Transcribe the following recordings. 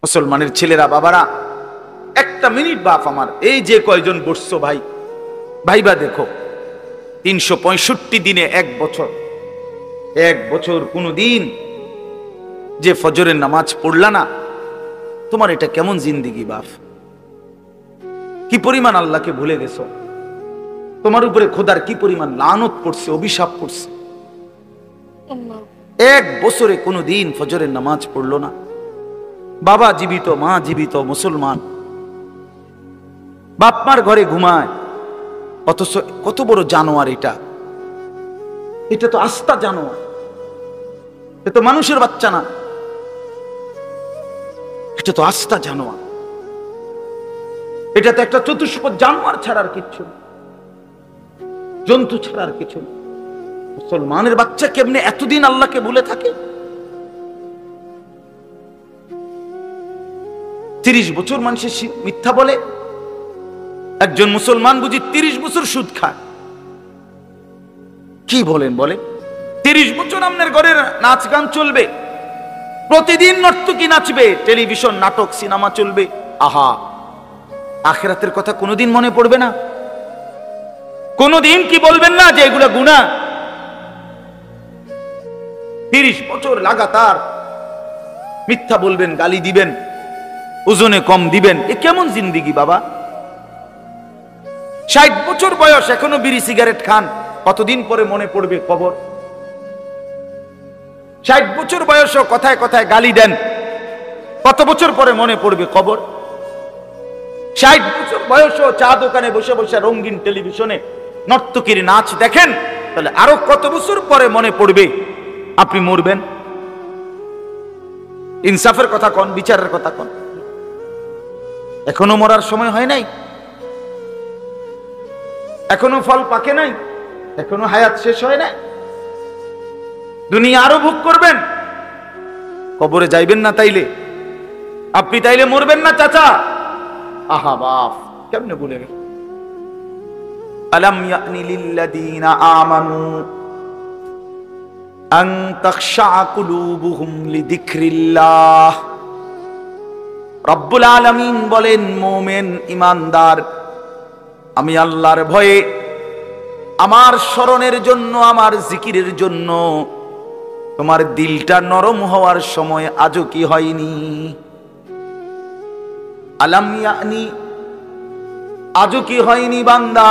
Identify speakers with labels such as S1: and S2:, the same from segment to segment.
S1: মুসলমানের ছেলেরা, বাবারা, একটা মিনিট বাপ আমার, এই যে কয়জন বসছো ভাই, ভাইবা দেখো, 365 দিনে এক বছর কোনো দিন যে ফজরের নামাজ পড়লা না, তোমার এটা কেমন জিন্দিগি বাপ? কি পরিমাণ আল্লাহকে ভুলে গেছো? তোমার উপরে খোদার কি পরিমাণ লানত পড়ছে, অভিশাপ পড়ছে। এক বছরে কোনো দিন ফজরের নামাজ পড়লো না। বাবা জীবিত, মা জীবিত, মুসলমান, বাপ মার ঘরে ঘুমায়, অথচ কত বড় জানোয়ার এটা! এটা তো আস্তা জানোয়ার, এটা তো মানুষের বাচ্চা না, এটা তো আস্তা জানোয়ার। এটা তো একটা চতুষ্প জানোয়ার ছাড়ার কিচ্ছু, জন্তু ছাড়ার কিছু। মুসলমানের বাচ্চা কেমনে এতদিন আল্লাহকে ভুলে থাকে? 30 বছর মানুষের মিথ্যা বলে, একজন মুসলমান বুঝি 30 বছর সুদ খায়। কি বলেন? বলে 30 বছর আপনার ঘরে নাচ গান চলবে, প্রতিদিন নর্তকী নাচবে, টেলিভিশন, নাটক, সিনেমা চলবে। আহা, আখিরাতের কথা কোনোদিন মনে পড়বে না? কোনোদিন কি বলবেন না যে এগুলো গুনাহ? 30 বছর লাগাতার মিথ্যা বলবেন, গালি দিবেন, ওজনে কম দিবেন, এ কেমন জিন্দিগি বাবা? 60 বছর বয়স, এখনো বিড়ি সিগারেট খান, কতদিন পরে মনে পড়বে কবর? 60 বছর বয়সও কথায় কথায় গালি দেন, কত বছর পরে মনে পড়বে কবর? 60 বছর বয়সও চা দোকানে বসে বসে রঙিন টেলিভিশনে নর্তকীর নাচ দেখেন, তাহলে আরো কত বছর পরে মনে পড়বে আপনি মরবেন? ইনসাফের কথা কোন, বিচারের কথা কোন? এখনো মরার সময় হয় নাই, এখনো ফল পাকে নাই, এখনো হায়াত শেষ হয় নাই। দুনিয়া আরো ভোগ করবেন, কবরে যাইবেন না তাইলে? আপনি তাইলে মরবেন না চাচা? আহা বাপ, কেমনে ভুলে গেল? আলাম ইয়ানি লিল্লাযীনা আমানু আন তাখশা কুলুবুহুম লিযিকরিল্লাহ। রব্বুল আলামিন বলেন, মুমিন ঈমানদার, আমি আল্লাহর ভয়ে, আমার স্মরণের জন্য, আমার জিকিরের জন্য তোমার দিলটা নরম হওয়ার সময় আজও কি হয়নি? আলাম ইয়ানি, আজও কি হয়নি বান্দা?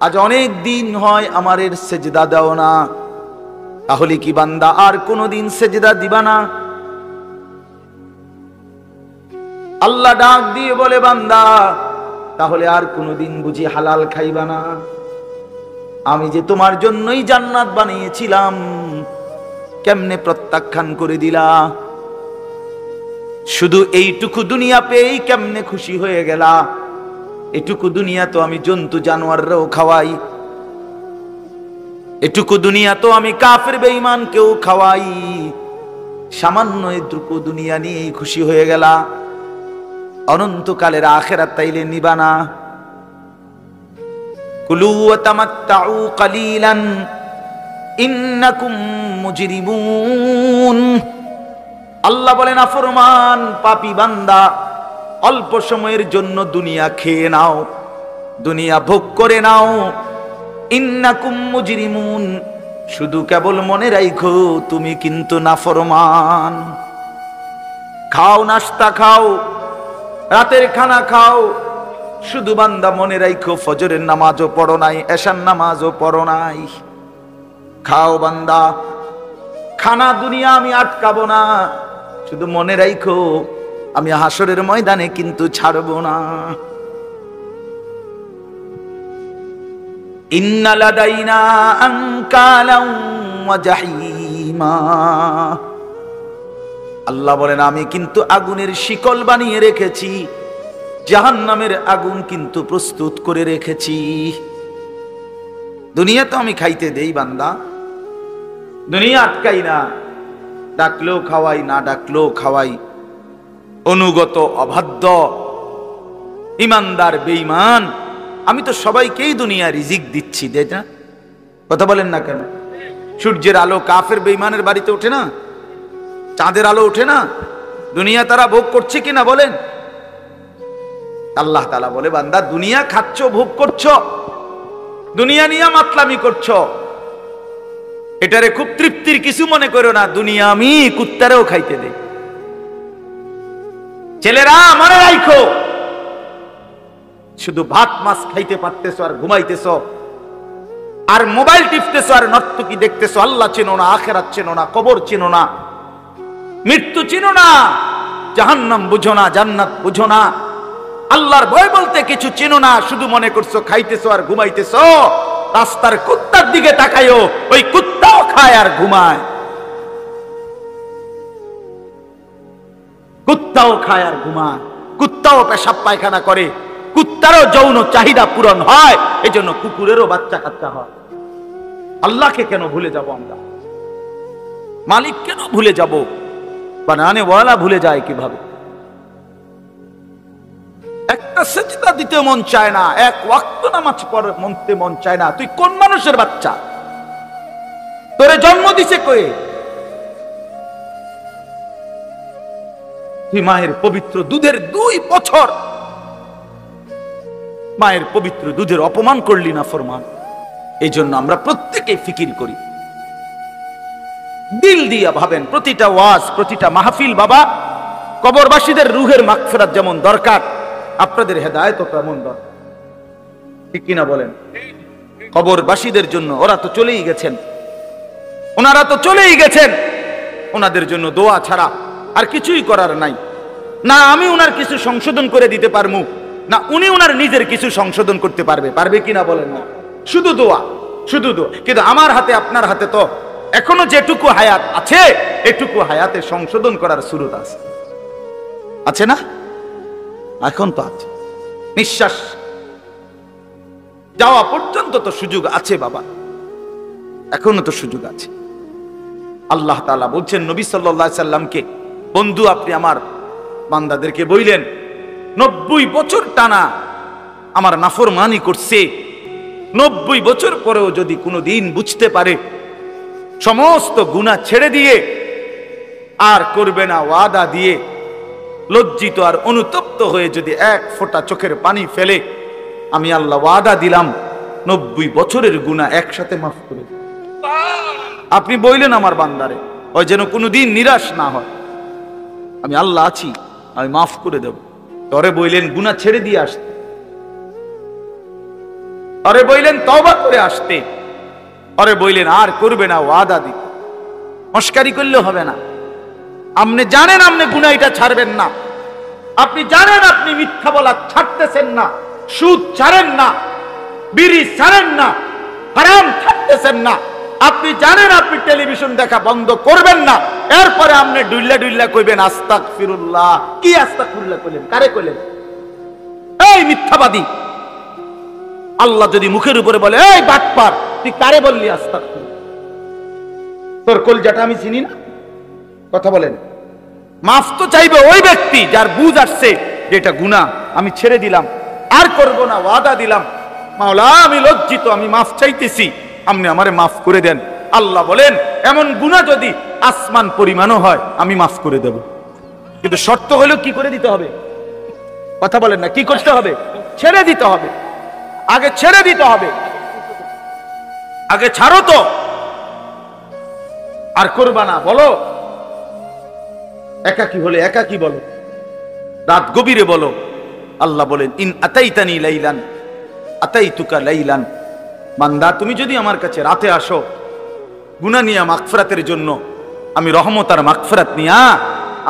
S1: আজ অনেক দিন হয় আমারের সেজদা দাও না, তাহলে কি বান্দা আর কোনদিন সেজদা দিবা না? আল্লাহ ডাক দিয়ে বলে, বান্দা তাহলে আর কোনদিন বুঝি হালাল খাইবা না? আমি যে তোমার জন্যই জান্নাত বানিয়েছিলাম, কেমনে প্রত্যাখ্যান করে দিলা? শুধু এইটুকু দুনিয়া পেয়েই কেমনে খুশি হয়ে গেলা? এটুকু দুনিয়া তো আমি জন্তু জানোয়াররাও খাওয়াই, এটুকু দুনিয়া তো আমি কাফের বেঈমানকেও খাওয়াই, সামান্য এটুকু দুনিয়া নিয়েই খুশি হয়ে গেলা? অনন্তকালের আখিরাত তাইলে নিবা না? কুলু ওয়া তামাত্তাউ কালিলান ইন্নাকুম মুজরিমুন। আল্লাহ বলেন, নাফরমান পাপী বান্দা, অল্প সময়ের জন্য দুনিয়া খেয়ে নাও, দুনিয়া ভোগ করে নাও। ইন্নাকুম মুজরিমুন, শুধু কেবল মনে রাখো তুমি কিন্তু নাফরমান। খাও, নাস্তা খাও, রাতের খানা খাও, শুধু বান্দা মনে রাখো ফজরের নামাজও পড়ো নাই, এশার নামাজও পড়ো নাই। খাও বান্দা, খানা দুনিয়া আমি আটকাবো না, শুধু মনে রাখো আমি হাসরের ময়দানে কিন্তু ছাড়বো না। ইন্না লাদাইনা আনকালাম ওয়া জাহিমা। আল্লাহ বলেন, আমি কিন্তু আগুনের শিকল বানিয়ে রেখেছি, জাহান্নামের আগুন কিন্তু প্রস্তুত করে রেখেছি। দুনিয়া তো আমি খাইতে দেই বান্দা, দুনিয়া আটকাই না, ডাকলেও খাওয়াই, না ডাকলেও খাওয়াই। অনুগত, অবাধ্য, ইমানদার, বেঈমান, আমি তো সবাইকেই দুনিয়া রিজিক দিচ্ছি, দে না? কথা বলেন না কেন? সূর্যের আলো কাফের বেঈমানের বাড়িতে ওঠে না? চাঁদের আলো ওঠে না? দুনিয়া তারা ভোগ করছে কিনা বলেন? আল্লাহ তাআলা বলে, বান্দা দুনিয়া খাচ্ছ, ভোগ করছো, দুনিয়া নিয়ে মাতলামি করছো, এটারে খুব তৃপ্তির কিছু মনে করো না। দুনিয়া আমি কুত্তারেও খাইতে দেই। ছেলেরা মনে রাখো, শুধু ভাত মাছ খাইতে পারতেছো আর ঘুমাইতেছো, আর মোবাইল টিপতেছো, আর নর্তকী দেখতেছো। আল্লাহ চেনো না, আখিরাত চেনো না, কবর চেনো না, মৃত্যু চেনো না, জাহান্নাম বুঝো না, জান্নাত বুঝো না, আল্লাহর ভয় বলতে কিছু চেনো না। শুধু মনে করছো খাইতেছো আর ঘুমাইতেছো। রাস্তার কুত্তার দিকে তাকাইও, ওই কুত্তাও খায় আর ঘুমায়, কুত্তাও খায় আর ঘুমায়, কুত্তাও পেশাব পায়খানা করে, কুত্তারও যৌন চাহিদা পূরণ হয়, এজন্য কুকুরেরও বাচ্চা কাচ্চা হয়। আল্লাহকে কেন ভুলে যাব আমরা? মালিক কেন ভুলে যাব? বানানে ওয়ালা ভুলে যায় কিভাবে? একটা সেজদা দিতে মন চায় না, এক ওয়াক্ত নামাজ পড়তে মন চায় না। তুই কোন মানুষের বাচ্চা? তোরে জন্ম দিছে কয়ে? তুই মায়ের পবিত্র দুধের 2 বছর মায়ের পবিত্র দুধের অপমান করলি না ফরমান। এই জন্য আমরা প্রত্যেকে ফিকির করি, দিল দিয়া ভাবেন। প্রতিটা ওয়াজ, প্রতিটা মাহফিল বাবা, কবরবাসীদের রুহের মাগফিরাত যেমন দরকার, আপনাদের হেদায়েতও তেমন দরকার। ঠিক কিনা বলেন? কবরবাসীদের জন্য, ওরা তো চলেই গেছেন, ওনারা তো চলেই গেছেন, ওনাদের জন্য দোয়া ছাড়া আর কিছুই করার নাই। না আমি উনার কিছু সংশোধন করে দিতে পারবো, না উনি উনার নিজের কিছু সংশোধন করতে পারবে। পারবে কিনা বলেন না? শুধু দোয়া, শুধু দোয়া। কিন্তু আমার হাতে, আপনার হাতে তো এখনো যেটুকু হায়াত আছে, এটুকু হায়াতে সংশোধন করার সুরত আছে, আছে না? এখন তো আছে। নিঃশ্বাস যাওয়া পর্যন্ত তো সুযোগ আছে বাবা, এখনো তো সুযোগ আছে। আল্লাহ তাআলা বলছেন নবী সাল্লাল্লাহু আলাইহি সাল্লামকে, বন্ধু আপনি আমার বান্দাদেরকে বইলেন 90 বছর টানা আমার নাফরমানি করছে, 90 বছর পরেও যদি কোনো দিন বুঝতে পারে, সমস্ত গুনাহ ছেড়ে দিয়ে আর করবে না ওয়াদা দিয়ে, লজ্জিত আর অনুতপ্ত হয়ে যদি এক ফোঁটা চোখের পানি ফেলে, আমি আল্লাহ ওয়াদা দিলাম 90 বছরের গুনাহ একসাথে মাফ করে দেব। আপনি বললেন আমার বান্দারে, ওই যেন কোনোদিন নিরাশ না হয়, আমি আল্লাহ আছি, আমি মাফ করে দেব। তরে বললেন গুনাহ ছেড়ে দিয়ে আসতে, আরে বললেন তওবা করে আসতে, আরে বললেন আর করবে না ওয়াদা দিতে। মস্কারি করলে হবে না। আপনি জানেন আপনি গুনাহ এটা ছাড়বেন না, আপনি জানেন আপনি মিথ্যা বলা ছাড়তেছেন না, সুদ ছাড়েন না, বিড়ি ছাড়েন না, হারাম ছাড়তেছেন না, আপনি জানেন আপনি টেলিভিশন দেখা বন্ধ করবেন না, এরপরে আপনি ডুইল্লা ডুইল্লা কইবেন আস্তাগফিরুল্লাহ। কি আস্তাগফিরুল্লাহ কইলেন? কারে কইলেন? এই মিথ্যাবাদী! আল্লাহ যদি মুখের উপরে বলে এই বাটপার, তুই কারে বললি আস্তাগফিরুল্লাহ? তোর কলজাটা আমি চিনি না? কথা বলেন। মাফ তো চাইবে ওই ব্যক্তি যার বুঝ আসছে যে এটা গুনাহ, আমি ছেড়ে দিলাম, আর করব না, ওয়াদা দিলাম। মাওলা আমি লজ্জিত, আমি মাফ চাইতেছি, আপনি আমারে মাফ করে দেন। আল্লাহ বলেন এমন গুনাহ যদি আসমান পরিমাণও হয় আমি মাফ করে দেব, কিন্তু শর্ত হলো কি করে দিতে হবে? কথা বলেন না, কি করতে হবে? ছেড়ে দিতে হবে, আগে ছেড়ে দিতে হবে। আগে ছাড়ো তো, আর করবা না। বলো একাকী হলে একাকী বলো, রাত গভীরে বলো। আল্লাহ বলেন ইন আতাইতানি লাইলান আতাইতুকা লাইলান, বান্দা তুমি যদি আমার কাছে রাতে আসো গুনাহ নিয়ে মাগফিরাতের জন্য, আমি রহমত আর মাগফিরাত নিয়ে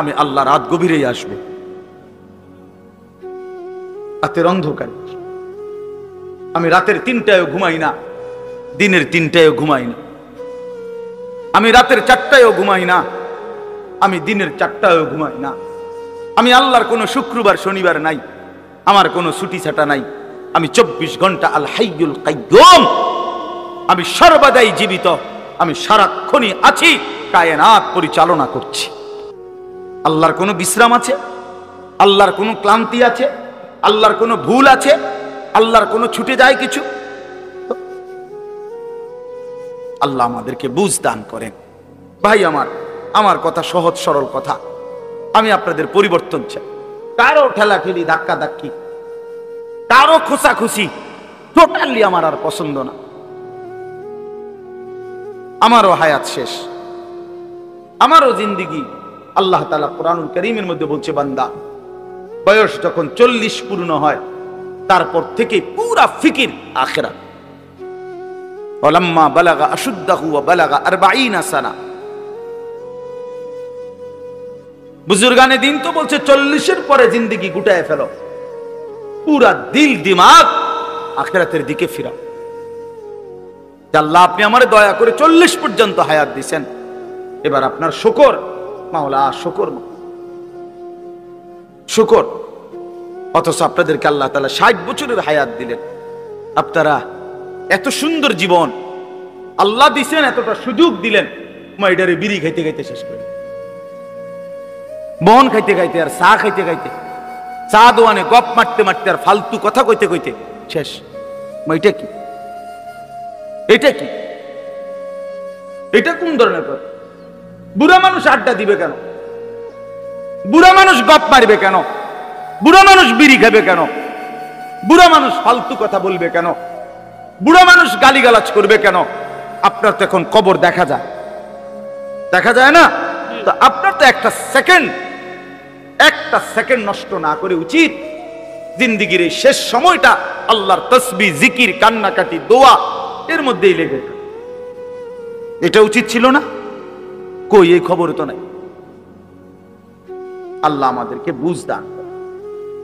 S1: আমি আল্লাহ রাত গভীরেই আসব। রাতের অন্ধকারে আমি রাতের 3টায়ও ঘুমাই না, দিনের 3টায়ও ঘুমাই না, আমি রাতের 4টায়ও ঘুমাই না, আমি দিনের 4টায়ও ঘুমাই না। আমি আল্লাহর কোনো শুক্রবার শনিবার নাই, আমার কোনো ছুটি ছাটা নাই। আমি 24 ঘন্টা আল হাইয়ুল কাইয়ুম, আমি সর্বদাই জীবিত, আমি সারাক্ষণই আছি, কায়নাত পরিচালনা করছি। আল্লাহর কোনো বিশ্রাম আছে? আল্লাহর কোনো ক্লান্তি আছে? আল্লাহর কোনো ভুল আছে? আল্লাহর কোনো ছুটে যায় কিছু? আল্লাহ আমাদেরকে বুঝ দান করেন। ভাই আমার কথা সহজ সরল কথা, আমি আপনাদের পরিবর্তন চাই। কারো ঠেলাঠেলি, ধাক্কা ধাক্কি, কারো খোঁচাখুচি টোটালি আমার আর পছন্দ না। আমারও হায়াত শেষ, আমারও জিন্দিগি। আল্লাহ তাআলা কোরআনুল কারীমের মধ্যে বলছে, বান্দা বয়স যখন 40 পূর্ণ হয় তারপর থেকে পুরা ফিকির আখিরাত। ওয়ালাম্মা বালাগা আশুদ্দাহু ওয়া বালাগা 40 সানা। বুজুর্গানে দিন তো বলছে 40-এর পরে জিন্দিগি গুটায় ফেলো, পুরা দিল দিমাগ আখিরাতের দিকে ফিরাও। আল্লাহ আপনি আমারে দয়া করে 40 পর্যন্ত হায়াত দিয়েছেন, এবার আপনার শুকর মাওলা, শুকর শুকর। অথচ আপনাদেরকে আল্লাহ তাআলা 60 বছরের হায়াত দিলেন। আপনারা এত সুন্দর জীবন আল্লাহ দিছেন, এতটা সুযোগ দিলেন, মাইডারে বিড়ি খাইতে খাইতে শেষ করে, বন খাইতে খাইতে আর চা খাইতে খাইতে, চা দোয়ানে গপ মারতে মারতে আর ফালতু কথা কইতে কইতে শেষ। এটা কি? এটা কি? এটা কোন ধরনের কথা? বুড়া মানুষ আড্ডা দিবে কেন? বুড়া মানুষ গপ মারবে কেন? বুড়া মানুষ বিড়ি খাবে কেন? বুড়া মানুষ ফালতু কথা বলবে কেন? বুড়া মানুষ গালিগালাজ করবে কেন? আপনার তো এখন কবর দেখা যায়, দেখা যায় না? তো আপনার তো একটা সেকেন্ড নষ্ট না করে উচিত জিন্দিগির এই শেষ সময়টা আল্লাহর তসবিহ, জিকির, কান্নাকাটি, দোয়া এর মধ্যেই লেগে। এটা উচিত ছিল না? কই, এই খবর তো নাই। আল্লাহ আমাদেরকে বুঝ দান।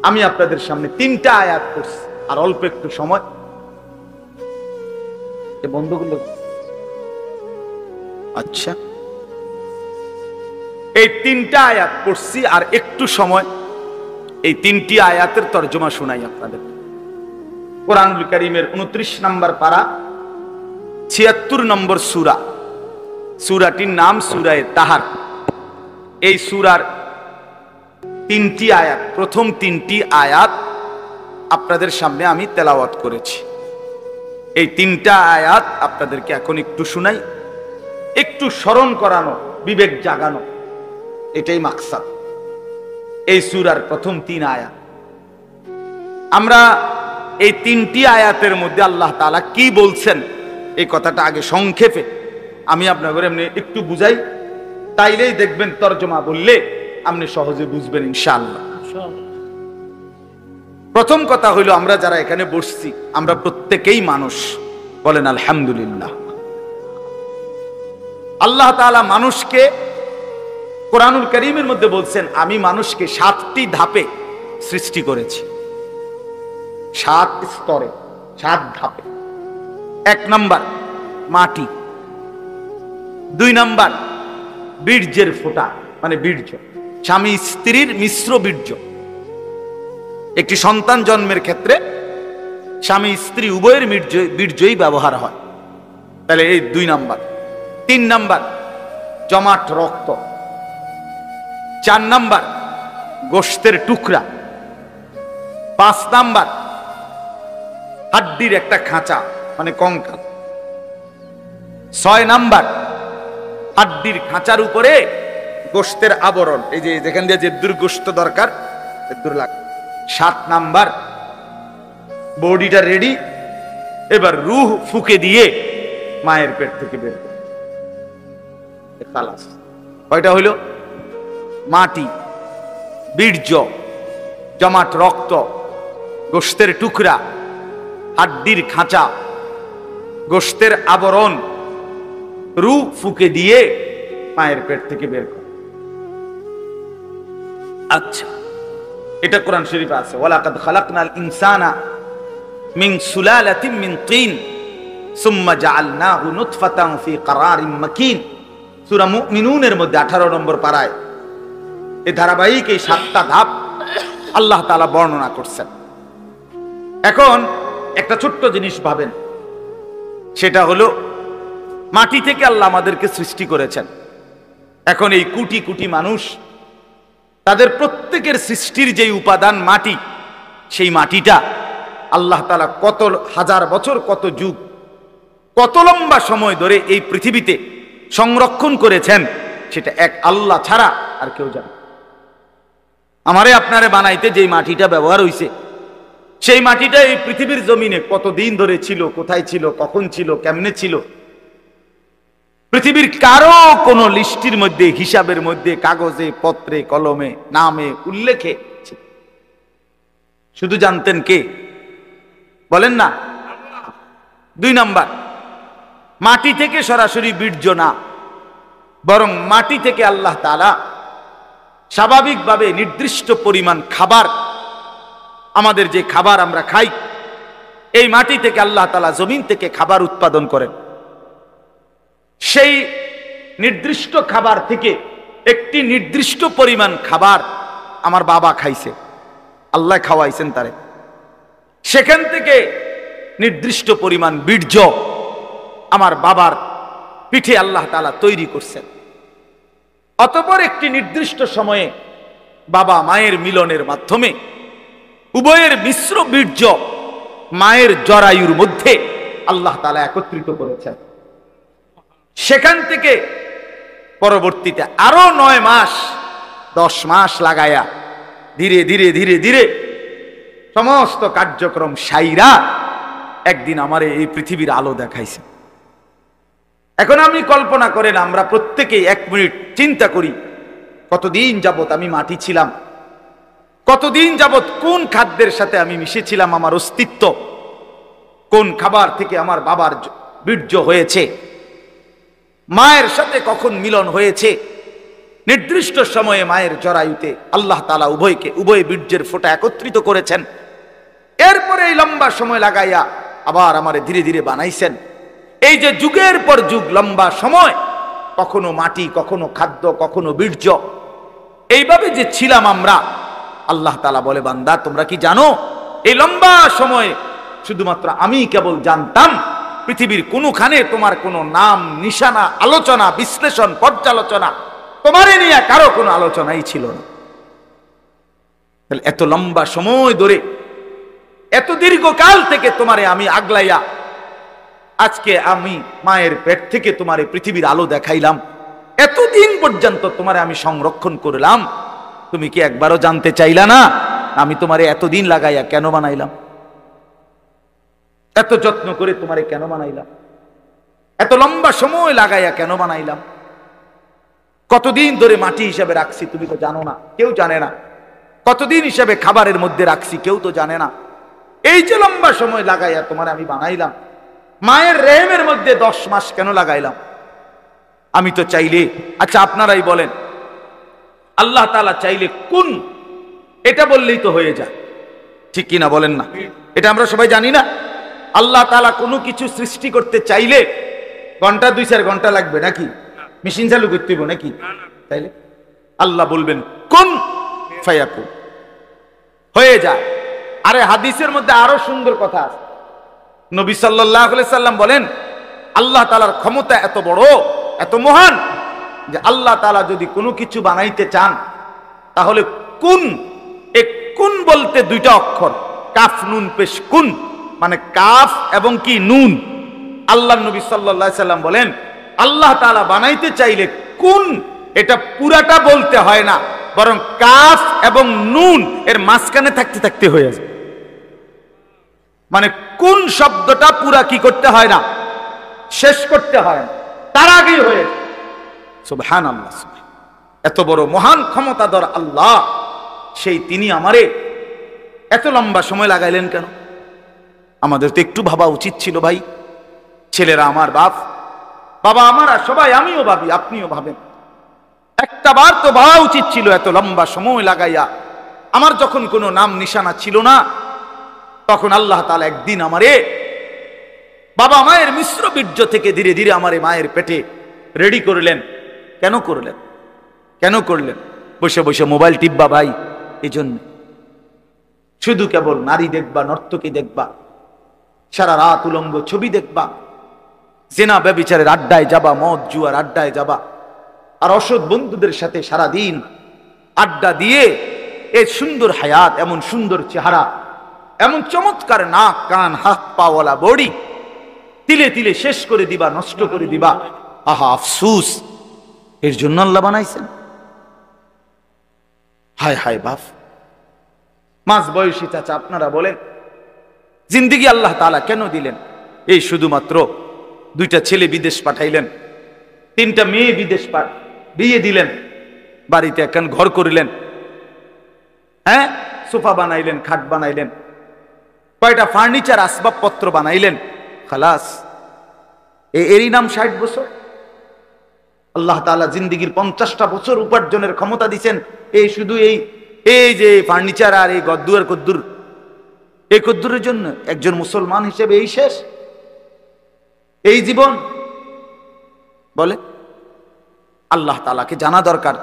S1: আমি আপনাদের সামনে 3টা আয়াত পড়ছি, আর অল্প একটু সময় বন্ধুগুলো। আচ্ছা, এই 3টা আয়াত পড়ছি আর একটু সময় এই 3টি আয়াতের তরজমা শোনাই আপনাদের। কোরআনুল কারীমের 29 নম্বর পারা, 76 নম্বর সূরা। সূরাটির নাম সূরায়ে তাহার। এই সূরার 3টি আয়াত, প্রথম 3টি আয়াত আপনাদের সামনে আমি তেলাওয়াত করেছি। এই 3টা আয়াত আপনাদেরকে এখন একটু শোনাই, একটু স্মরণ করানো, বিবেক জাগানো, এটাই মাকসাদ এই সূরার প্রথম 3 আয়াত। আমরা এই 3টি আয়াতের মধ্যে আল্লাহ তাআলা কি বলছেন এই কথাটা আগে সংক্ষেপে আমি আপনাদের এমনি একটু বুঝাই, তাইলেই দেখবেন তরজমা বললে আপনি সহজে বুঝবেন ইনশাআল্লাহ। প্রথম কথা হইল, আমরা যারা এখানে বসছি আমরা প্রত্যেকেই মানুষ, বলেন আলহামদুলিল্লাহ। আল্লাহ তাআলা মানুষকে কোরআনুল কারীমের মধ্যে বলছেন, আমি মানুষকে 7টি ধাপে সৃষ্টি করেছি, 7 স্তরে, 7 ধাপে। 1 নাম্বার মাটি, 2 নাম্বার বীর্যের ফোঁটা, মানে বীর্য, স্বামী স্ত্রীর মিশ্র বীর্য। একটি সন্তান জন্মের ক্ষেত্রে স্বামী স্ত্রী উভয়ের বীর্যই ব্যবহার হয়, তাহলে এই 2 নাম্বার। 3 নাম্বার জমাট রক্ত। 4 নাম্বার গোশতের টুকরা। 5 নাম্বার হাড্ডির একটা খাঁচা, মানে কঙ্কাল। 6 নাম্বার হাড্ডির খাঁচার উপরে গোশতের আবরণ, এই যে যেখান দিয়ে যে দুর্গোশত দরকার দূর লাগে। 7 নাম্বার বডিটা রেডি, এবার রূহ ফুকে দিয়ে মায়ের পেট থেকে বের করে খালাস। কয়টা হইল? মাটি, বীর্য, জমাট রক্ত, গোশতের টুকরা, হাড্ডির খাঁচা, গোশতের আবরণ, রূহ ফুকে দিয়ে মায়ের পেট থেকে বের করে। আচ্ছা, এটা কোরআন শরীফে আছে, ওয়ালাকাদ খালাকনাল ইনসানা মিন সুলালাতিন মিন তিন সুম্মা জাআলনাহু নুতফাতান ফি ক্বারারিন মাকিন। সূরা মুমিনুনের মধ্যে 18 নম্বর পারায় এই ধারাবাহিক এই 7টা ধাপ আল্লাহ তাআলা বর্ণনা করছেন। এখন একটা ছোট্ট জিনিস ভাবেন, সেটা হলো মাটি থেকে আল্লাহ আমাদেরকে সৃষ্টি করেছেন। এখন এই কোটি কোটি মানুষ, তাদের প্রত্যেকের সৃষ্টির যে উপাদান মাটি, সেই মাটিটা আল্লাহ তাআলা কত হাজার বছর, কত যুগ, কত লম্বা সময় ধরে এই পৃথিবীতে সংরক্ষণ করেছেন, সেটা এক আল্লাহ ছাড়া আর কেউ জানে। আমারে আপনারে বানাইতে যেই মাটিটা ব্যবহার হইছে, সেই মাটিটা এই পৃথিবীর জমিনে কতদিন ধরে ছিল, কোথায় ছিল, কখন ছিল, কেমনে ছিল, পৃথিবীর কারো কোনো লিস্টির মধ্যে, হিসাবের মধ্যে, কাগজে, পত্রে, কলমে, নামে, উল্লেখে শুধু জানতেন কে? বলেন না। 2 নাম্বার, মাটি থেকে সরাসরি বীর্য না, বরং মাটি থেকে আল্লাহ তাআলা স্বাভাবিকভাবে নির্দিষ্ট পরিমাণ খাবার, আমাদের যে খাবার আমরা খাই, এই মাটি থেকে আল্লাহ তাআলা জমিন থেকে খাবার উৎপাদন করেন। সেই নির্দিষ্ট খাবার থেকে একটি নির্দিষ্ট পরিমাণ খাবার আমার বাবা খাইছে, আল্লাহ খাওয়াইছেন তারে। সেখান থেকে নির্দিষ্ট পরিমাণ বীর্য আমার বাবার পিঠে আল্লাহ তাআলা তৈরি করছেন। অতঃপর একটি নির্দিষ্ট সময়ে বাবা মায়ের মিলনের মাধ্যমে উভয়ের মিশ্র বীর্য মায়ের জরায়ুর মধ্যে আল্লাহ তাআলা একত্রিত করেছেন। সেখান থেকে পরবর্তীতে আরো 9 মাস 10 মাস লাগায়া ধীরে ধীরে ধীরে ধীরে সমস্ত কার্যক্রম সাইরা একদিন আমার এই পৃথিবীর আলো দেখাইছে। এখন আমি কল্পনা করেন, আমরা প্রত্যেকেই 1 মিনিট চিন্তা করি, কতদিন যাবত আমি মাটি ছিলাম, কতদিন যাবত কোন খাদ্যের সাথে আমি মিশেছিলাম, আমার অস্তিত্ব কোন খাবার থেকে আমার বাবার বীর্য হয়েছে, মায়ের সাথে কখন মিলন হয়েছে। নির্দিষ্ট সময়ে মায়ের জরায়ুতে আল্লাহ তাআলা উভয় বীর্যের ফোঁটা একত্রিত করেছেন। এরপরে এই লম্বা সময় লাগাইয়া আবার আমারে ধীরে ধীরে বানাইছেন। এই যে যুগের পর যুগ লম্বা সময়, কখনো মাটি, কখনো খাদ্য, কখনো বীর্য, এইভাবে যে ছিলাম আমরা, আল্লাহ তাআলা বলে, বান্দা তোমরা কি জানো এই লম্বা সময় শুধুমাত্র আমি কেবল জানতাম, পৃথিবীর কোনখানে তোমার কোনো নাম, নিশানা, আলোচনা, বিশ্লেষণ, পর্যালোচনা, তোমারে নিয়ে কারো কোনো আলোচনাই ছিল না। এত লম্বা সময় ধরে, এত দীর্ঘকাল থেকে তোমারে আমি আগলাইয়া আজকে আমি মায়ের পেট থেকে তোমারে পৃথিবীর আলো দেখাইলাম, এতদিন পর্যন্ত তোমারে আমি সংরক্ষণ করলাম, তুমি কি একবারও জানতে চাইলা না আমি তোমারে এতদিন লাগাইয়া কেন বানাইলাম, এত যত্ন করে তোমারে কেন বানাইলাম, এত লম্বা সময় লাগাইয়া কেন বানাইলাম, কতদিন ধরে মাটি হিসাবে রাখছি তুমি তো জানো না, কেউ জানে না, কতদিন হিসাবে খাবারের মধ্যে রাখছি কেউ তো জানে না। এই যে লম্বা সময় লাগাইয়া তোমার আমি বানাইলাম, মায়ের রেহেমের মধ্যে 10 মাস কেন লাগাইলাম, আমি তো চাইলে, আচ্ছা আপনারাই বলেন, আল্লাহ তাআলা চাইলে কোন, এটা বললেই তো হয়ে যায়, ঠিক কিনা বলেন না? এটা আমরা সবাই জানি না। আল্লাহ তাআলা কোনো কিছু সৃষ্টি করতে চাইলে ঘন্টা 2-4 ঘন্টা লাগবে নাকি? মেশিন চালু করতে হবে নাকি? তাইলে আল্লাহ বলবেন কুন ফায়াকুন, হয়ে যায়। আরে হাদিসের মধ্যে আরো সুন্দর কথা আছে। নবী সাল্লাল্লাহু আলাইহি সাল্লাম বলেন, আল্লাহ তাআলার ক্ষমতা এত বড়, এত মহান, যে আল্লাহ তাআলা যদি কোনো কিছু বানাইতে চান তাহলে কুন, এক কুন বলতে 2টা অক্ষর, কাফ নুন পেশ, কুন মানে কাফ এবং কি নুন। আল্লাহ নবী সাল্লাল্লাহু আলাইহি সাল্লাম বলেন, আল্লাহ তাআলা বানাইতে চাইলে কুন, এটা পুরাটা বলতে হয় না, বরং কাফ এবং নুন এর মাঝখানে থাকতে থাকতে হয়ে যায়। মানে কোন শব্দটা পুরা কি করতে হয় না, শেষ করতে হয় না, তার আগেই হয়ে যায়। সুবহানাল্লাহ। এত বড় মহান ক্ষমতাধর আল্লাহ, সেই তিনি আমারে এত লম্বা সময় লাগাইলেন কেন? আমাদের তো একটু ভাবা উচিত ছিল ভাই। ছেলেরা আমার বাপ, বাবা আমার, সবাই, আমিও ভাবি, আপনিও ভাবেন, একটা বার তো ভাবা উচিত ছিল এত লম্বা সময় লাগাইয়া। আমার যখন কোনো নাম নিশানা ছিল না, তখন আল্লাহ তাআলা একদিন আমারে বাবা মায়ের মিশ্র বীর্য থেকে ধীরে ধীরে আমারে মায়ের পেটে রেডি করলেন। কেন করলেন? কেন করলেন? বসে বসে মোবাইল টিপবা ভাই? এই জন্য শুধু কেবল নারী দেখবা, নর্তকী দেখবা, সারা রাত উলঙ্গ ছবি দেখবা, জেনা ব্যভিচারের আড্ডায় যাবা, মদ জুয়ার আড্ডায় যাবা, আর অসৎ বন্ধুদের সাথে সারা দিন আড্ডা দিয়ে এই সুন্দর হায়াত, এমন সুন্দর চেহারা, এমন চমৎকার নাক কান হাত পাওয়ালা বডি তিলে তিলে শেষ করে দিবা, নষ্ট করে দিবা। আহা আফসুস, এর জন্য আল্লাহ বানাইছেন। হায় হায় বাপ। মাঝ বয়সী চাচা আপনারা বলেন, জিন্দিগি আল্লাহ তাআলা কেন দিলেন? এই শুধুমাত্র 2টা ছেলে বিদেশ পাঠাইলেন, 3টা মেয়ে বিদেশ বিয়ে দিলেন, বাড়িতে একখান ঘর করিলেন, হ্যাঁ, সোফা বানাইলেন, খাট বানাইলেন, কয়টা ফার্নিচার আসবাবপত্র বানাইলেন, খালাস। এরই নাম 60 বছর? আল্লাহ তাআলা জিন্দিগির 50টা বছর উপার্জনের ক্ষমতা দিচ্ছেন, এই শুধু এই যে ফার্নিচার আর এই গদ্দুর কদ্দুর, এই কদ্দুরের জন্য একজন মুসলমান হিসেবে এই শেষ, এই জীবন? বলে আল্লাহ তাআলাকে জানা দরকার,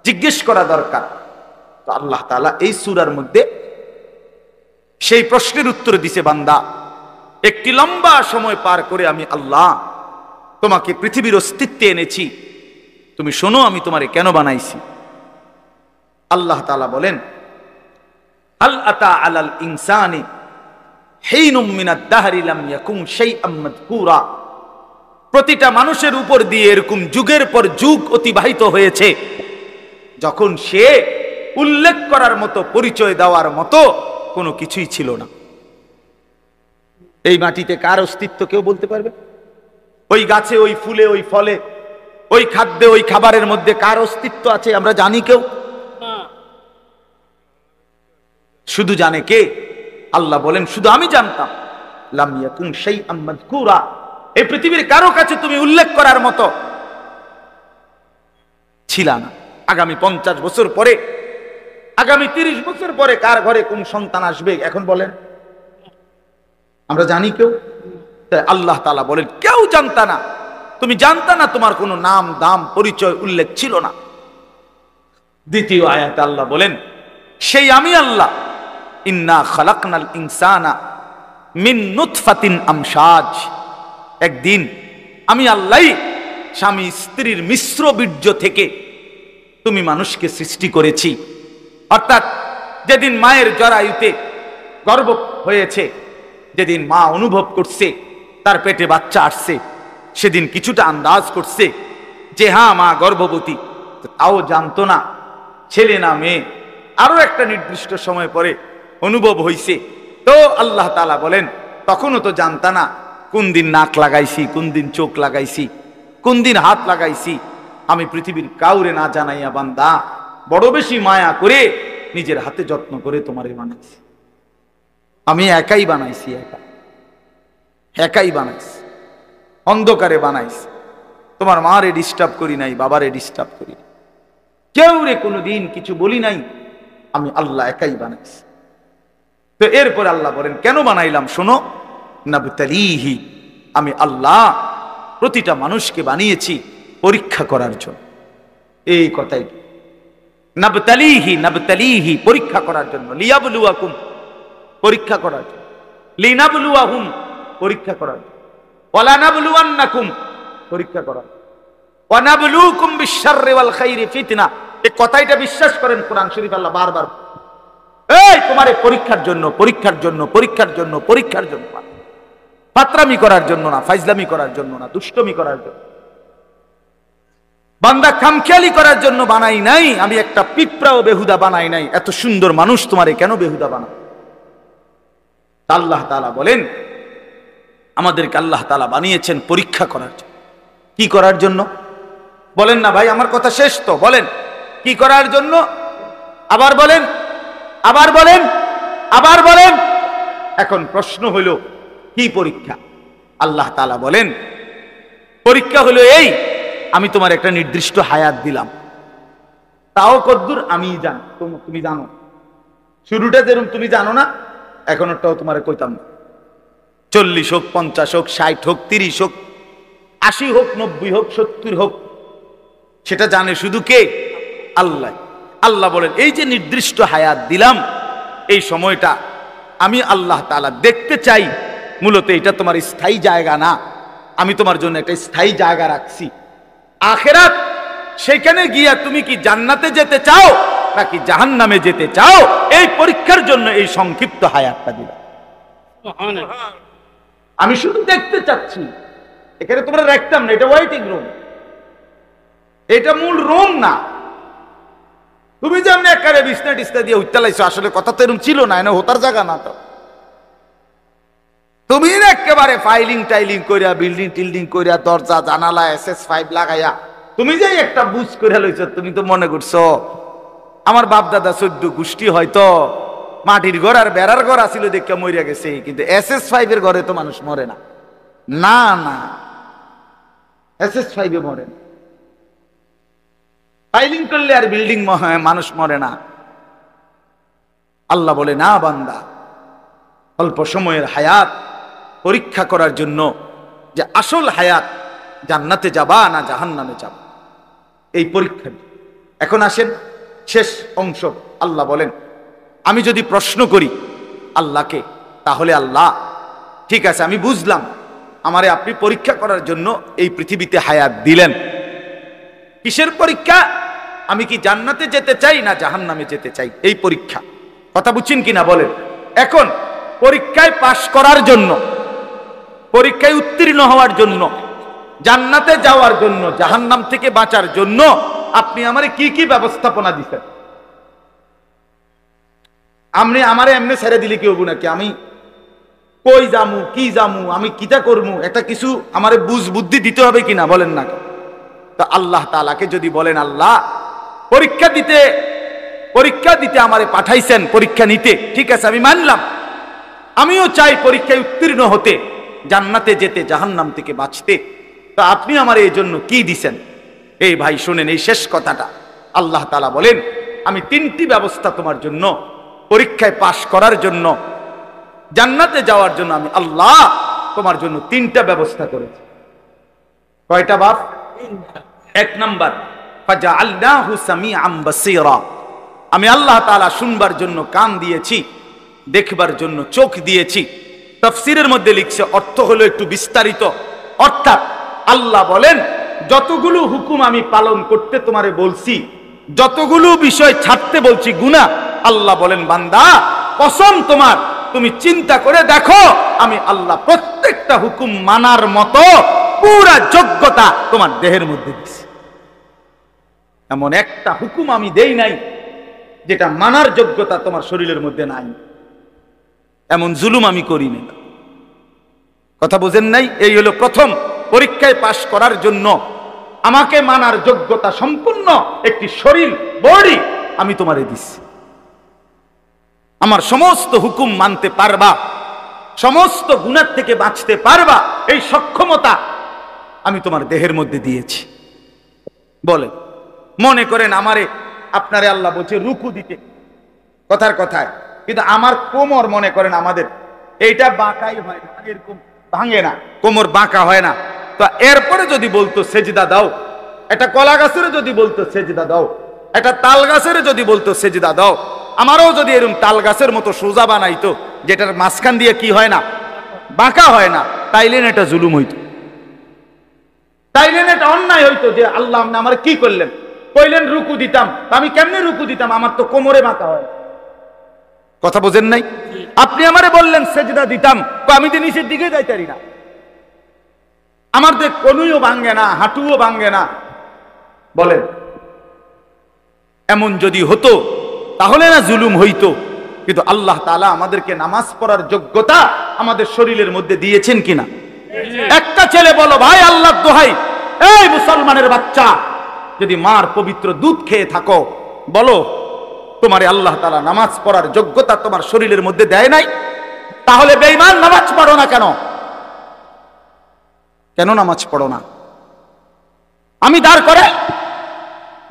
S1: জিজ্ঞেস করা দরকার। তো আল্লাহ তাআলা এই সূরার মধ্যে সেই প্রশ্নের উত্তর দিছে, বান্দা, একটি লম্বা সময় পার করে আমি আল্লাহ তোমাকে পৃথিবীর অস্তিত্বে এনেছি, তুমি শোনো আমি তোমারে কেন বানাইছি। আল্লাহ তাআলা বলেন, হাল আতা আলাল ইনসানি হিনুম মিনাদ দাহরি লাম ইয়াকুম শাইআম মাযকুরা। প্রতিটা মানুষের উপর দিয়ে এরকম যুগের পর যুগ অতিবাহিত হয়েছে যখন সে উল্লেখ করার মতো, পরিচয় দেওয়ার মতো কোনো কিছুই ছিল না। এই মাটিতে কার অস্তিত্ব কেউ বলতে পারবে? ওই গাছে, ওই ফুলে, ওই ফলে, ওই খাদ্যে, ওই খাবারের মধ্যে কার অস্তিত্ব আছে আমরা জানি কেউ? শুধু জানে কে? আল্লাহ বলেন, শুধু আমি জানতাম। লাম ইয়াকুন শাইআম মাযকুরা, এই পৃথিবীর কারো কাছে তুমি উল্লেখ করার মতো ছিলা না। আগামী 50 বছর পরে, আগামী 30 বছর পরে কার ঘরে কোন সন্তান আসবে এখন বলেন? আমরা জানি কেউ? আল্লাহ তাআলা বলেন, কেউ জানতা না, তুমি জানতা না, তোমার কোনো নাম, দাম, পরিচয়, উল্লেখ ছিল না। দ্বিতীয় আয়াতে আল্লাহ বলেন, সেই আমি আল্লাহ, ইন্না খালাকনাল ইনসানা মিন নুতফাতিন আমশাজ। একদিন আমি আল্লাহ স্বামী স্ত্রীর মিশ্র বীর্য থেকে তুমি মানুষকে সৃষ্টি করেছি। অর্থাৎ যেদিন মায়ের জরায়ুতে গর্ভ হয়েছে, যেদিন মা অনুভব করছে তার পেটে বাচ্চা আসছে, সেদিন কিছুটা আন্দাজ করছে যে হ্যাঁ মা গর্ভবতী, তাও জানতো না ছেলে না মেয়ে। আরো একটা নির্দিষ্ট সময় পরে অনুভব হইছে। তো আল্লাহ তাআলা বলেন, তখনও তো জানতা না কোন দিন নাক লাগাইছি, কোন দিন চোখ লাগাইছি, কোন দিন হাত লাগাইছি। আমি পৃথিবীর কাউরে না জানাইয়া বান্দা বড় বেশি মায়া করে নিজের হাতে যত্ন করে তোমারে বানাইছি। আমি একাই বানাইছি, একাই বানাইছি, অন্ধকারে বানাইছি। তোমার মারে ডিস্টার্ব করি নাই, বাবারে ডিস্টার্ব করি নাই, কেউ রে কোনোদিন কিছু বলি নাই, আমি আল্লাহ একাই বানাইছি। তো এরপর আল্লাহ বলেন কেন বানাইলাম শোনো, নাবতালিহি, আমি আল্লাহ প্রতিটা মানুষকে বানিয়েছি পরীক্ষা করার জন্য। এই কথাই নাবতালিহি, নাবতালিহি পরীক্ষা করার জন্য, লিয়াবলুয়াকুম পরীক্ষা করার জন্য, লিনাবলুয়াহুম পরীক্ষা করার জন্য, ওয়ালা নাবলুয়ান্নাকুম পরীক্ষা করার, ওয়া নাবলুকুম বিশ-শাররি ওয়াল খাইরি ফিতনা। এই কথাইটা বিশ্বাস করেন, কোরআন শরীফ আল্লাহ বারবার এই তোমার পরীক্ষার জন্য, পরীক্ষার জন্য, পরীক্ষার জন্য, পরীক্ষার জন্য, ফাতরামি করার জন্য না, ফাইজলামি করার জন্য না, দুষ্টমি করার জন্য। বান্দা খামখেয়ালি করার জন্য বানাই নাই, আমি একটা পিঁপড়াও বেহুদা বানাই নাই। এত সুন্দর মানুষ তোমারে কেন বেহুদা বানা? আল্লাহ তাআলা বলেন আমাদেরকে আল্লাহ তাআলা বানিয়েছেন পরীক্ষা করার জন্য। কি করার জন্য বলেন না ভাই? আমার কথা শেষ তো, বলেন কি করার জন্য? আবার বলেন, আবার বলেন, আবার বলেন। এখন প্রশ্ন হলো কি পরীক্ষা? আল্লাহ তাআলা বলেন পরীক্ষা হলো এই, আমি তোমার একটা নির্দিষ্ট হায়াত দিলাম, তাও কদ্দুর আমি জানি, তুমি জানো। শুরুটা যেরকম তুমি জানো না, এখনটাও তোমার কইতাম না। 40 হোক, 50 হোক, 60 হোক, 30 হোক, 80 হোক, 90 হোক, 70 হোক, সেটা জানে শুধু কে? আল্লাহ। আল্লাহ বলেন এই যে নির্দিষ্ট হায়াত দিলাম, এই সময়টা আমি আল্লাহ তাআলা দেখতে চাই। মূলত এটা তোমার স্থায়ী জায়গা না, আমি তোমার জন্য একটা স্থায়ী জায়গা রাখছি আখিরাত। সেখানে গিয়া তুমি কি জান্নাতে যেতে চাও নাকি জাহান্নামে যেতে চাও, এই পরীক্ষার জন্য এই সংক্ষিপ্ত হায়াতটা দিলাম। আমি শুধু দেখতে চাচ্ছি। এখানে তোমরা রাখতাম না, এটা ওয়েটিং রুম, এটা মূল রুম না। তুমি যেমন একারে বিছনা টিছনা দিয়ে উঠতে আসলে কথা তো এরকম ছিল না, হোতার জায়গা না তো। তুমি একেবারে ফাইলিং টাইলিং করিয়া বিল্ডিং টিল্ডিং করিয়া দরজা জানালা SS5 লাগাইয়া তুমি যে একটা বুঝ করে লইছ, তুমি তো মনে করছো আমার বাপ দাদা 14 গোষ্ঠী হয়তো মাটির ঘর আর বেড়ার ঘর আসিল দেখে মরিয়া গেছে, কিন্তু SS5 এর ঘরে তো মানুষ মরে না। না না, SS5 এ মরে না। ফাইলিং করলে আর বিল্ডিং মানুষ মরে না। আল্লাহ বলে, না বান্দা, অল্প সময়ের হায়াত পরীক্ষা করার জন্য যে আসল হায়াত জান্নাতে যাবা না জাহান্নামে যাবা, এই পরীক্ষা। এখন আসেন শেষ অংশ। আল্লাহ বলেন, আমি যদি প্রশ্ন করি আল্লাহকে, তাহলে আল্লাহ ঠিক আছে আমি বুঝলাম, আমারে আপনি পরীক্ষা করার জন্য এই পৃথিবীতে হায়াত দিলেন। কিসের পরীক্ষা? আমি কি জান্নাতে যেতে চাই না জাহান্নামে যেতে চাই, এই পরীক্ষা। কথা বুঝছেন কিনা বলেন। এখন পরীক্ষায় পাশ করার জন্য, পরীক্ষায় উত্তীর্ণ হওয়ার জন্য, জান্নাতে যাওয়ার জন্য, জাহান্নাম থেকে বাঁচার জন্য আপনি আমারে কি কি ব্যবস্থাপনা দিচ্ছেন? আপনি আমারে এমনি ছেড়ে দিলে কি হবো নাকি? আমি কই যামু, কি যামু, আমি কিটা করবো, একটা কিছু আমারে বুঝ বুদ্ধি দিতে হবে কিনা বলেন না। তো আল্লাহ তাআলাকে যদি বলেন, আল্লাহ পরীক্ষা দিতে আমারে পাঠাইছেন, পরীক্ষা নিতে, ঠিক আছে আমি মানলাম, আমিও চাই পরীক্ষায় উত্তীর্ণ হতে, জান্নাতে যেতে, জাহান্নাম থেকে বাঁচতে। তা আপনি আমার এই জন্য কি দিছেন? এই ভাই শুনেন এই শেষ কথাটা। আল্লাহ তাআলা বলেন, আমি 3টি ব্যবস্থা তোমার জন্য, পরীক্ষায় পাশ করার জন্য, জান্নাতে যাওয়ার জন্য আমি আল্লাহ তোমার জন্য 3টা ব্যবস্থা করেছি। কয়টা বাপ? 1 নাম্বার, ফাজআলনাহু সামিআম বাসীরা, আমি আল্লাহ তাআলা শুনবার জন্য কান দিয়েছি, দেখবার জন্য চোখ দিয়েছি। তাফসীরের মধ্যে লিখছে, অর্থ হলো একটু বিস্তারিত। অর্থাৎ আল্লাহ বলেন, যতগুলো হুকুম আমি পালন করতে তোমারে বলছি, যতগুলো বিষয় ছাড়তে বলছি গুনাহ, আল্লাহ বলেন বান্দা কসম তোমার, তুমি চিন্তা করে দেখো, আমি আল্লাহ প্রত্যেকটা হুকুম মানার মতো পুরা যোগ্যতা তোমার দেহের মধ্যে দিছি। এমন একটা হুকুম আমি দেই নাই যেটা মানার যোগ্যতা তোমার শরীরের মধ্যে নাই। এমন জুলুম আমি করি না। কথা বুঝেন নাই? এই হলো প্রথম, পরীক্ষায় পাশ করার জন্য আমাকে মানার যোগ্যতা সম্পূর্ণ একটি শরীর, বডি আমি তোমারে দিছি। আমার সমস্ত হুকুম মানতে পারবা, সমস্ত গুনাহ থেকে বাঁচতে পারবা, এই সক্ষমতা আমি তোমার দেহের মধ্যে দিয়েছি। বলে মনে করেন আমারে আপনারে আল্লাহ বলছে রুকু দিতে, কথার কথায়, কিন্তু আমার কোমর মনে করেন আমাদের এইটা বাঁকাই হয় না, এরকম ভাঙে না, কোমর বাঁকা হয় না। তো এরপরে যদি বলতো সেজদা দাও, একটা কলা গাছের যদি বলতো সেজদা দাও, একটা তাল গাছের যদি বলতো সেজদা দাও, আমারও যদি এরকম তাল গাছের মতো সোজা বানাইতো, যেটার মাঝখান দিয়ে কি হয় না, বাঁকা হয় না, তাইলেন এটা জুলুম হইতো, তাইলেন এটা অন্যায় হইতো যে আল্লাহ আপনি আমার কি করলেন, কইলেন রুকু দিতাম, আমি কেমনে রুকু দিতাম, আমার তো কোমরে বাঁকা হয়। কথা বোঝেন নাই? আপনি আমারে বললেন সেজদা দিতাম, আমি তো নিচের দিকে যাইতারি না, আমার তো কোনুইও ভাঙ্গে না, হাঁটুও ভাঙ্গে না। বলেন এমন যদি হতো তাহলে না জুলুম হইতো? কিন্তু আল্লাহ তাআলা আমাদেরকে নামাজ পড়ার যোগ্যতা আমাদের শরীরের মধ্যে দিয়েছেন কিনা? একটা ছেলে বলো ভাই আল্লাহর দোহাই, এই মুসলমানের বাচ্চা, যদি মার পবিত্র দুধ খেয়ে থাকো, বলো তোমারে আল্লাহ তাআলা নামাজ পড়ার যোগ্যতা তোমার শরীরের মধ্যে দেয় নাই? তাহলে বেঈমান নামাজ পড়ো না কেন? কেন নামাজ পড়ো না? আমি দাঁড় করে,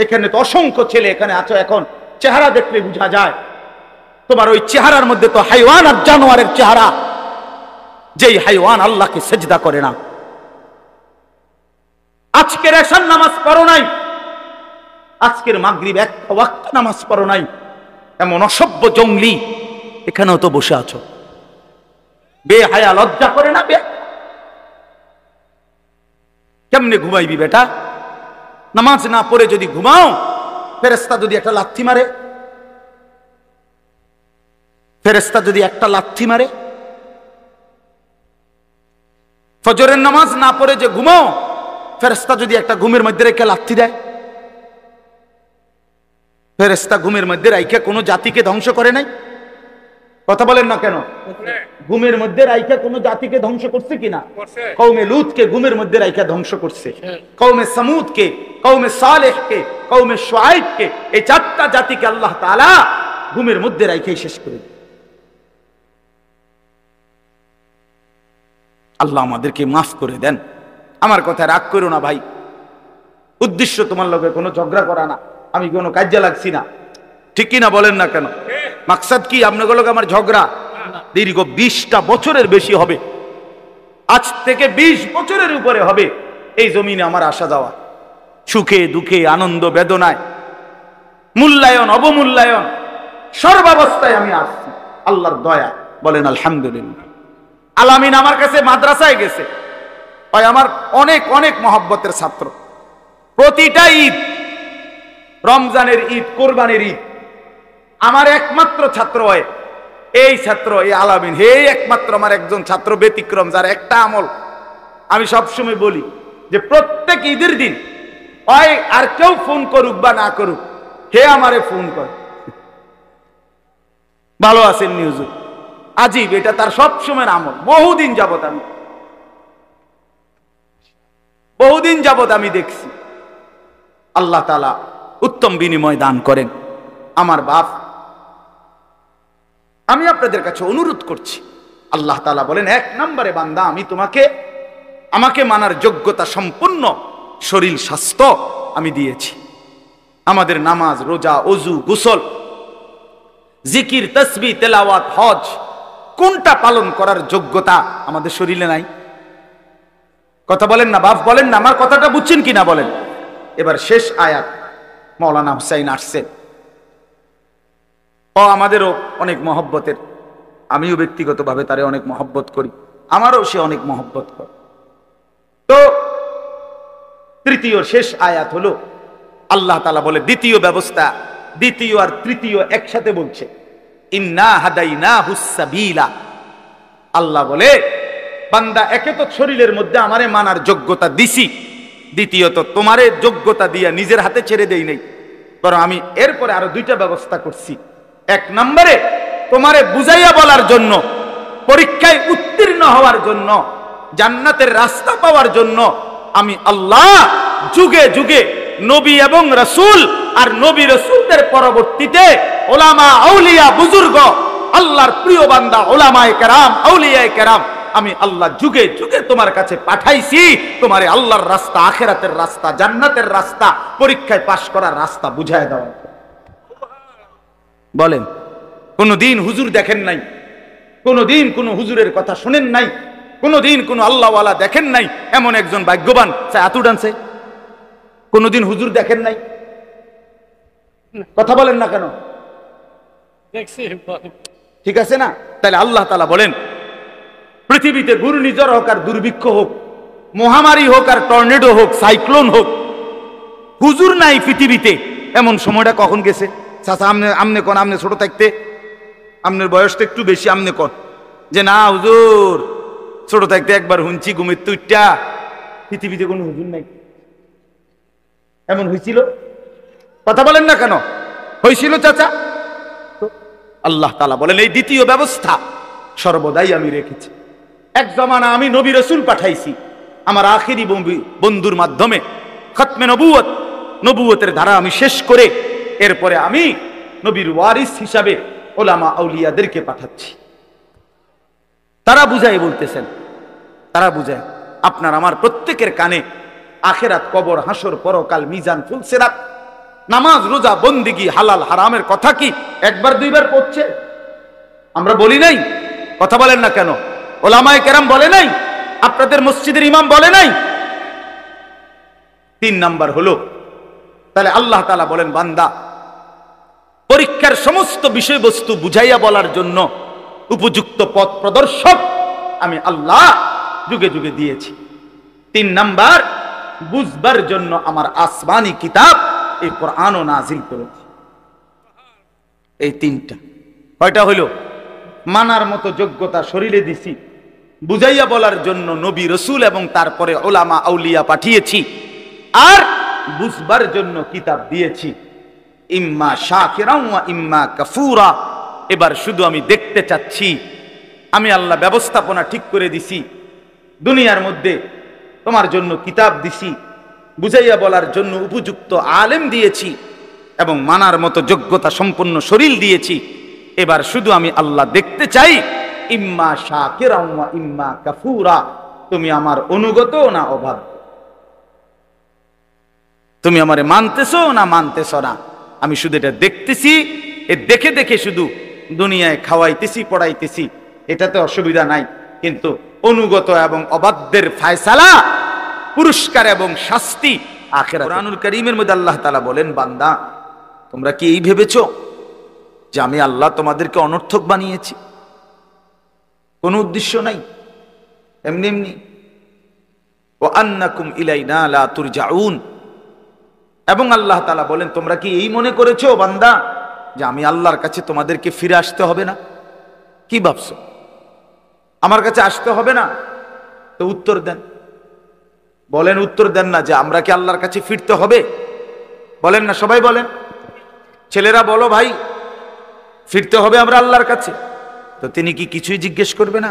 S1: এখানে তো অসংখ্য ছেলে এখানে আছো, এখন চেহারা দেখলে বোঝা যায় তোমার ওই চেহারার মধ্যে তো হাইওয়ান আর জানোয়ারের চেহারা, যেই হাইওয়ান আল্লাহকে সেজদা করে না। আজকের এশার নামাজ পড়ো নাই, আজকের মাগরিব একটা ওয়াক্ত নামাজ পড়ো নাই, এমন অসভ্য জঙ্গলি এখানেও তো বসে আছো। বেহায়া, লজ্জা করে না? কেমনে ঘুমাইবি বেটা? নামাজ না পড়ে যদি ঘুমাও, ফেরেশতা যদি একটা লাথি মারে, ফেরেশতা যদি একটা লাথি মারে, ফজরের নামাজ না পড়ে যে ঘুমাও, ফেরেশতা যদি একটা ঘুমের মধ্যে রেখে লাথি দেয়, ফেরেশতা ঘুমের মধ্যে রাইখা কোনো জাতিকে ধ্বংস করে নাই? কথা বলেন না কেন? ঘুমের মধ্যে রাইখা কোনো জাতিকে ধ্বংস করছে কিনা? কওমে লূতকে ঘুমের মধ্যে রাইখা ধ্বংস করছে, কওমে সামুদকে, কওমে সালেহকে, কওমে শুআয়বকে, এই চারটা জাতিকে আল্লাহ তাআলা ঘুমের মধ্যে রাইখাই শেষ করে দিলেন। আল্লাহ আমাদেরকে মাফ করে দেন। আমার কথা রাগ করো না ভাই, উদ্দেশ্য তোমার লগে কোনো ঝগড়া করা না, আমি কোনো কাজে লাগছি না, ঠিক কিনা বলেন না কেন? মাকসাদ কি আপনাদের লগে আমার ঝগড়া? দীর্ঘ 20টা বছরের বেশি হবে, আজ থেকে 20 বছরের উপরে হবে এই জমিনে আমার আসা যাওয়া, সুখে দুঃখে আনন্দ বেদনায়, মূল্যায়ন অবমূল্যায়ন, সর্বাবস্থায় আমি আসছি আল্লাহর দয়া। বলেন আলহামদুলিল্লাহ। আলামিন আমার কাছে মাদ্রাসায় গেছে, হয় আমার অনেক অনেক মহব্বতের ছাত্র। প্রতিটা ঈদ, রমজানের ঈদ, কোরবানির ঈদ, আমার একমাত্র ছাত্র হয় এই ছাত্র, এই আলামিন। হে একমাত্র আমার একজন ছাত্র ব্যতিক্রম, যার একটা আমল আমি সবসময় বলি যে প্রত্যেক ঈদের দিন হয় আর কেউ ফোন করুক বা না করুক, হে আমারে ফোন করে, ভালো আছেন নিউজ। আজীব, এটা তার সবসময়ের আমল। বহুদিন যাবত আমি দেখছি। আল্লাহ তাআলা উত্তম বিনিময় দান করেন। আমার বাপ, আমি আপনাদের কাছে অনুরোধ করছি, আল্লাহ তাআলা বলেন 1 নম্বরে বান্দা আমি তোমাকে আমাকে মানার যোগ্যতা সম্পূর্ণ শরীর স্বাস্থ্য আমি দিয়েছি। আমাদের নামাজ, রোজা, ওযু, গোসল, জিকির, তাসবিহ, তেলাওয়াত, হজ, কোনটা পালন করার যোগ্যতা আমাদের শরীরে নাই? কথা বলেন না বাপ, বলেন না, আমার কথাটা বুঝছেন কিনা বলেন। এবার শেষ আয়াত মাওলানা হুসাইন আসছেন, আমাদেরও অনেক মহব্বতের, আমিও ব্যক্তিগতভাবে তারে অনেক মহব্বত করি, আমারও সে অনেক মহব্বত করে। তো তৃতীয় শেষ আয়াত হলো আল্লাহ তাআলা বলে দ্বিতীয় ব্যবস্থা, দ্বিতীয় আর তৃতীয় একসাথে বলছে, ইন্না হাদাইনাহুস সাবিলা। আল্লাহ বলে বান্দা একে তো শরীরের মধ্যে আমারে মানার যোগ্যতা দিছি, দ্বিতীয়ত তোমারে যোগ্যতা দিয়া নিজের হাতে ছেড়ে দেই নাই, বরং আমি এরপরে আরো 2টা ব্যবস্থা করছি। 1 নম্বরে তোমারে বুঝাইয়া বলার জন্য, পরীক্ষায় উত্তীর্ণ হওয়ার জন্য, জান্নাতের রাস্তা পাওয়ার জন্য আমি আল্লাহ যুগে যুগে নবী এবং রাসূল আর নবী রাসূলদের পরবর্তীতে ওলামা, আউলিয়া, বুজুর্গ, আল্লাহর প্রিয় বান্দা ওলামায়ে কেরাম, আউলিয়ায়ে কেরাম আমি আল্লাহ যুগে যুগে তোমার কাছে পাঠাইছি, তোমারে আল্লাহর রাস্তা, আখিরাতের রাস্তা, জান্নাতের রাস্তা, পরীক্ষায় পাশ করার রাস্তা বুঝায় দাও। বলেন, কোনদিন হুজুর দেখেন নাই, কোনদিন কোন হুজুরের কথা শুনেন নাই, কোনদিন কোন আল্লাহওয়ালা দেখেন নাই, এমন একজন ভাগ্যবান আতু ডানছে? কোনদিন হুজুর দেখেন নাই? কথা বলেন না কেন? ঠিক আছে না? তাহলে আল্লাহ তাআলা বলেন পৃথিবীতে ঘূর্ণিঝড় হোক আর দুর্ভিক্ষ হোক, মহামারী হোক আর টর্নেডো হোক, সাইক্লোন হোক, হুজুর নাই পৃথিবীতে, এমন সময়টা কখন গেছে? চাচা আমনে কোন, আমনে ছোট থাকতে, আপনার বয়সটা একটু বেশি, আমনে কোন যে না হুজুর ছোট থাকতে একবার শুনছি ঘুমের তুইটা, পৃথিবীতে কোনো হুজুর নাই। এমন হয়েছিল? কথা বলেন না কেন? হয়েছিল চাচা? আল্লাহ তাআলা বলেন এই দ্বিতীয় ব্যবস্থা সর্বদাই আমি রেখেছি। এক জমানা আমি নবী রাসূল পাঠাইছি আমার আখিরি বন্ধুর মাধ্যমে, খতমে নবুয়ত, নবুয়তের ধারা আমি শেষ করে এরপরে আমি নবীর ওয়ারিস হিসাবে ওলামা আউলিয়াদেরকে পাঠাচ্ছি। তারা বুঝাই বলতেছেন, তারা বুঝায়। আপনার আমার প্রত্যেকের কানে আখিরাত, কবর, হাসর, পরকাল, মিজান, ফুলসিরাত, নামাজ, রোজা, বন্দেগী, হালাল হারামের কথা কি 1বার 2বার পড়ছে? আমরা বলি নাই? কথা বলেন না কেন? ওলামায়ে কেরাম বলে নাই? আপনাদের মসজিদের ইমাম বলে নাই? 3 নাম্বার হলো, তাহলে আল্লাহ তাআলা বলেন বান্দা পরীক্ষার সমস্ত বিষয়বস্তু বুঝাইয়া বলার জন্য উপযুক্ত পথ প্রদর্শক আমি আল্লাহ যুগে যুগে দিয়েছি। 3 নাম্বার, বুঝবার জন্য আমার আসমানি কিতাব এই কোরআনও নাজিল করেছি। এই 3টা কয়টা হইল? মানার মতো যোগ্যতা শরীরে দিছি, বুঝাইয়া বলার জন্য নবী রাসূল এবং তারপরে ওলামা আউলিয়া পাঠিয়েছি, আর বুঝবার জন্য কিতাব দিয়েছি। ইম্মা শাকিরান ওয়া ইম্মা কাফুরা। এবার শুধু আমি দেখতে চাচ্ছি, আমি আল্লাহ ব্যবস্থাপনা ঠিক করে দিছি, দুনিয়ার মধ্যে তোমার জন্য কিতাব দিছি, বুঝাইয়া বলার জন্য উপযুক্ত আলেম দিয়েছি, এবং মানার মতো যোগ্যতা সম্পন্ন শরীর দিয়েছি। এবার শুধু আমি আল্লাহ দেখতে চাই, ইম্মা শাকিরান ওয়া ইম্মা কাফুরা, তুমি আমার অনুগত না অবাধ্য, তুমি আমারে মানতেছো না মানতেছো না। আমি শুধু এটা দেখতেছি, এ দেখে দেখে শুধু দুনিয়ায় খাওয়াইতেছি পড়াইতেছি, এটাতে অসুবিধা নাই, কিন্তু অনুগত এবং অবাধ্যের ফায়সালা, পুরস্কার এবং শাস্তি আখিরাতে। কুরআনুল কারীমের মধ্যে আল্লাহ তাআলা বলেন, বান্দা তোমরা কি এই ভেবেছো যে আমি আল্লাহ তোমাদেরকে অনর্থক বানিয়েছি? কোনো উদ্দেশ্য নাই, এমনি এমনি। ওয়া আন্নাকুম ইলাইনা লা তুরজাউন। এবং আল্লাহ তাআলা বলেন, তোমরা কি এই মনে করেছো বান্দা যে আমি আল্লাহর কাছে তোমাদেরকে ফিরে আসতে হবে না? কি ভাবছো আমার কাছে আসতে হবে না? তো উত্তর দেন, বলেন, উত্তর দেন না যে আমরা কি আল্লাহর কাছে ফিরতে হবে? বলেন না, সবাই বলেন, ছেলেরা বলো ভাই, ফিরতে হবে আমরা আল্লাহর কাছে। তো তিনি কি কিছুই জিজ্ঞেস করবে না?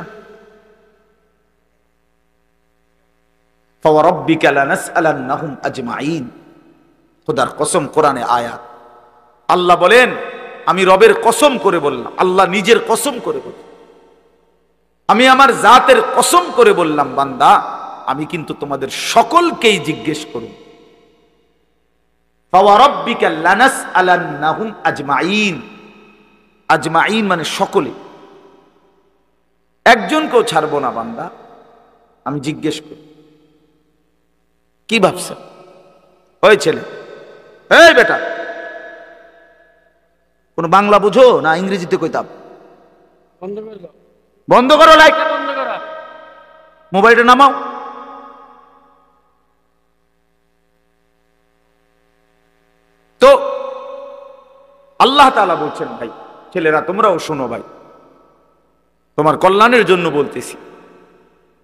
S1: ফাওয়ারাব্বিকা লানাসআলান্নাহুম আজমাইন। খোদার কসম, কোরআনে আয়াত, আল্লাহ বলেন, আমি রবের কসম করে বললাম, আল্লাহ নিজের কসম করে বললাম, আমি আমার জাতের কসম করে বললাম, বান্দা আমি কিন্তু তোমাদের সকলকেই জিজ্ঞেস করব। ফাওয়ারাব্বিকা লানাসআলান্নাহুম আজমাইন। আজমাইন মানে সকলে, একজনকেও ছাড়বো না বান্দা, আমি জিজ্ঞেস করি। কি ভাবছে? ওই ছেলে, এই বেটা, কোন বাংলা বুঝো না ইংরেজিতে কইতাম? বন্ধ করো লাইট, মোবাইলটা নামাও। তো আল্লাহ তাআলা বলছেন, ভাই ছেলেরা তোমরাও শোনো, ভাই তোমার কল্যাণের জন্য বলতেছি।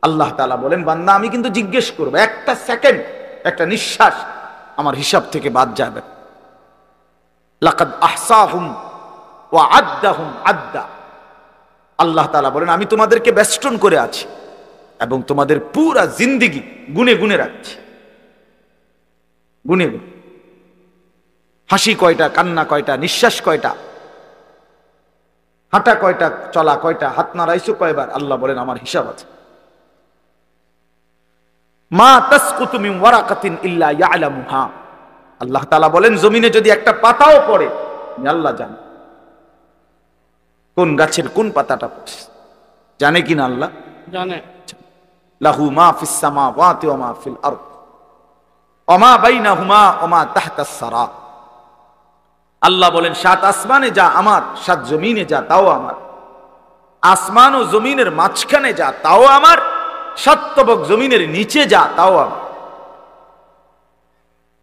S1: আল্লাহ তাআলা বলেন, বান্দা আমি কিন্তু জিজ্ঞেস করবো, একটা সেকেন্ড, একটা নিঃশ্বাস আমার হিসাব থেকে বাদ যাবে। লাকাদ আহসাহুম ওয়া আদ্দাহুম আদ্দা। আল্লাহ তাআলা বলেন, আমি তোমাদেরকে বেষ্টন করে আছি এবং তোমাদের পুরা জিন্দেগি গুনে গুনে রাখছি, গুনে গুনে। হাসি কয়টা, কান্না কয়টা, নিঃশ্বাস কয়টা, হাঁটা কয়টা, চলা কয়টা, হাত নাড়াইছো কয়বার, আল্লাহ বলেন আমার হিসাব আছে। মা তাসকুতু মিন ওয়ারাকাতিন ইল্লা ইয়ালামুহা। আল্লাহ তাআলা বলেন, জমিনে যদি একটা পাতাও পড়ে, আমি আল্লাহ জানি কোন গাছের কোন পাতাটা পড়ছে, জানে কিনা আল্লাহ জানে। লাহু মা ফিস সামাওয়াতি ওয়া মা ফিল আরদ ওয়া মা বাইনাহুমা ওয়া মা তাহতাস সারা। আল্লাহ বলেন, সাত আসমানে যা আমার, সাত জমিনে যা তাও আমার, আসমান ও জমিনের মাঝখানে যা তাও আমার, সাত তবক জমিনের নিচে যা তাও আমার।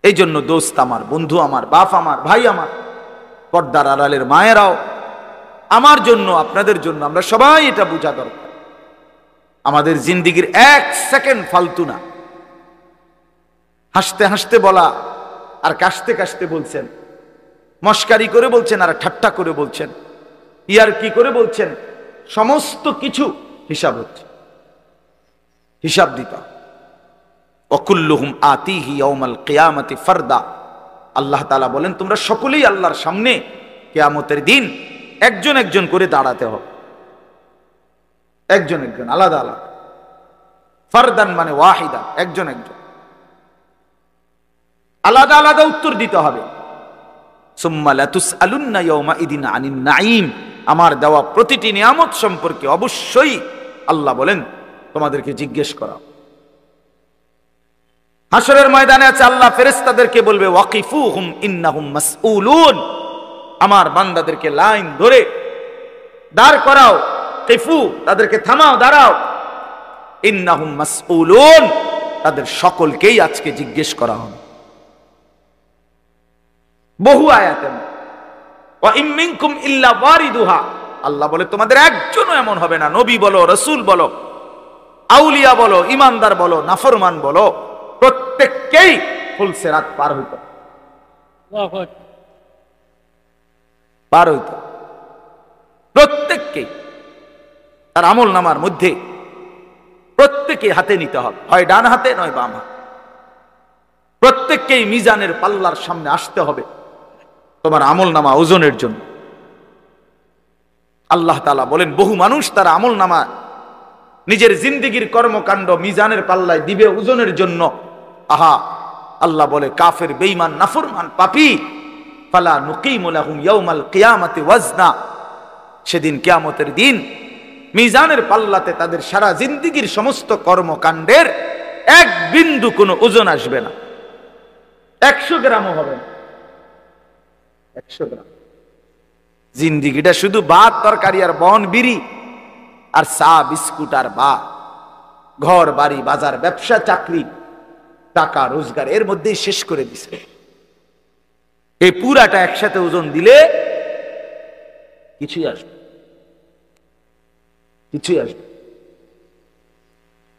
S1: এই জন্য দোস্ত আমার, বন্ধু আমার, বাপ আমার, ভাই আমার, পর্দার আড়ালের মায়েরাও, আমার জন্য, আপনাদের জন্য, আমরা সবাই এটা বোঝা দরকার, আমাদের জিন্দেগির এক সেকেন্ড ফালতু না। হাসতে হাসতে বলা আর কাশতে কাশতে বলছেন, মস্কারি করে বলছেন আর ঠাট্টা করে বলছেন, ইয়ার কি করে বলছেন, সমস্ত কিছু হিসাব হচ্ছে, হিসাব দিতা। ওয়াকুল্লুহুম আতিহি ইয়াউমাল কিয়ামাতি ফারদা। আল্লাহ তাআলা বলেন, তোমরা সকলেই আল্লাহর সামনে কিয়ামতের দিন একজন একজন করে দাঁড়াতে হবে, একজন একজন, আলাদা আলাদা। ফারদান মানে ওয়াহিদা, একজন একজন, আলাদা আলাদা উত্তর দিতে হবে। সুম্মা লাতুসআলুন্না ইয়াউমাইদিন আনিন নাঈম। আমার দেওয়া প্রতিটি নিয়ামত সম্পর্কে অবশ্যই আল্লাহ বলেন তোমাদেরকে জিজ্ঞেস করা। হাসরের ময়দানে আছে, আল্লাহ ফেরেশতাদেরকে বলবে, ওয়াকিফুহুম ইন্নাহুম মাসউলুন। আমার বান্দাদেরকে লাইন ধরে দাঁড় করাও, কিফু, তাদেরকে থামাও, দাঁড়াও। ইন্নাহুম মাসউলুন, তাদের সকলকেই আজকে জিজ্ঞেস করা হবে। বহু আয়াতে, ওয়া ইম মিনকুম ইল্লা ওয়ারিদুহা। আল্লাহ বলে, তোমাদের একজনও এমন হবে না, নবী বলো, রাসূল বলো, আউলিয়া বলো, ইমানদার বলো, নাফরমান বলো, প্রত্যেককেই ফুলসিরাত পার হইতে। পার হইতে, প্রত্যেককে তার আমল নামার মধ্যে প্রত্যেকে হাতে নিতে হবে, হয় ডান হাতে নয় বাম হাতে। প্রত্যেককেই মিজানের পাল্লার সামনে আসতে হবে তোমার আমল নামা ওজনের জন্য। আল্লাহ তাআলা বলেন বহু মানুষ তার আমল নামা নিজের জিন্দেগীর কর্মকাণ্ড মিজানের পাল্লায় দিবে ওজনের জন্য। আহা, আল্লাহ বলে কাফের, বেঈমান, নাফরমান, পাপী, ফালা নুকিমু লাহুম ইয়াউমাল কিয়ামাতি ওয়াজনা, সেদিন কিয়ামতের দিন মিজানের পাল্লাতে তাদের সারা জিন্দেগীর সমস্ত কর্মকাণ্ডের এক বিন্দু কোনো ওজন আসবে না, 100 গ্রামও হবে না। 100 গ্রাম জিন্দেগিটা শুধু ভাত তরকারি আর বন বিড়ি আর চা বিস্কুট আর ঘর বাড়ি বাজার ব্যবসা চাকরি টাকা রোজগার এর মধ্যেই শেষ করে দিছে। এই পুরাটা একসাথে ওজন দিলে কিছুই আসবে, কিছুই আসবে।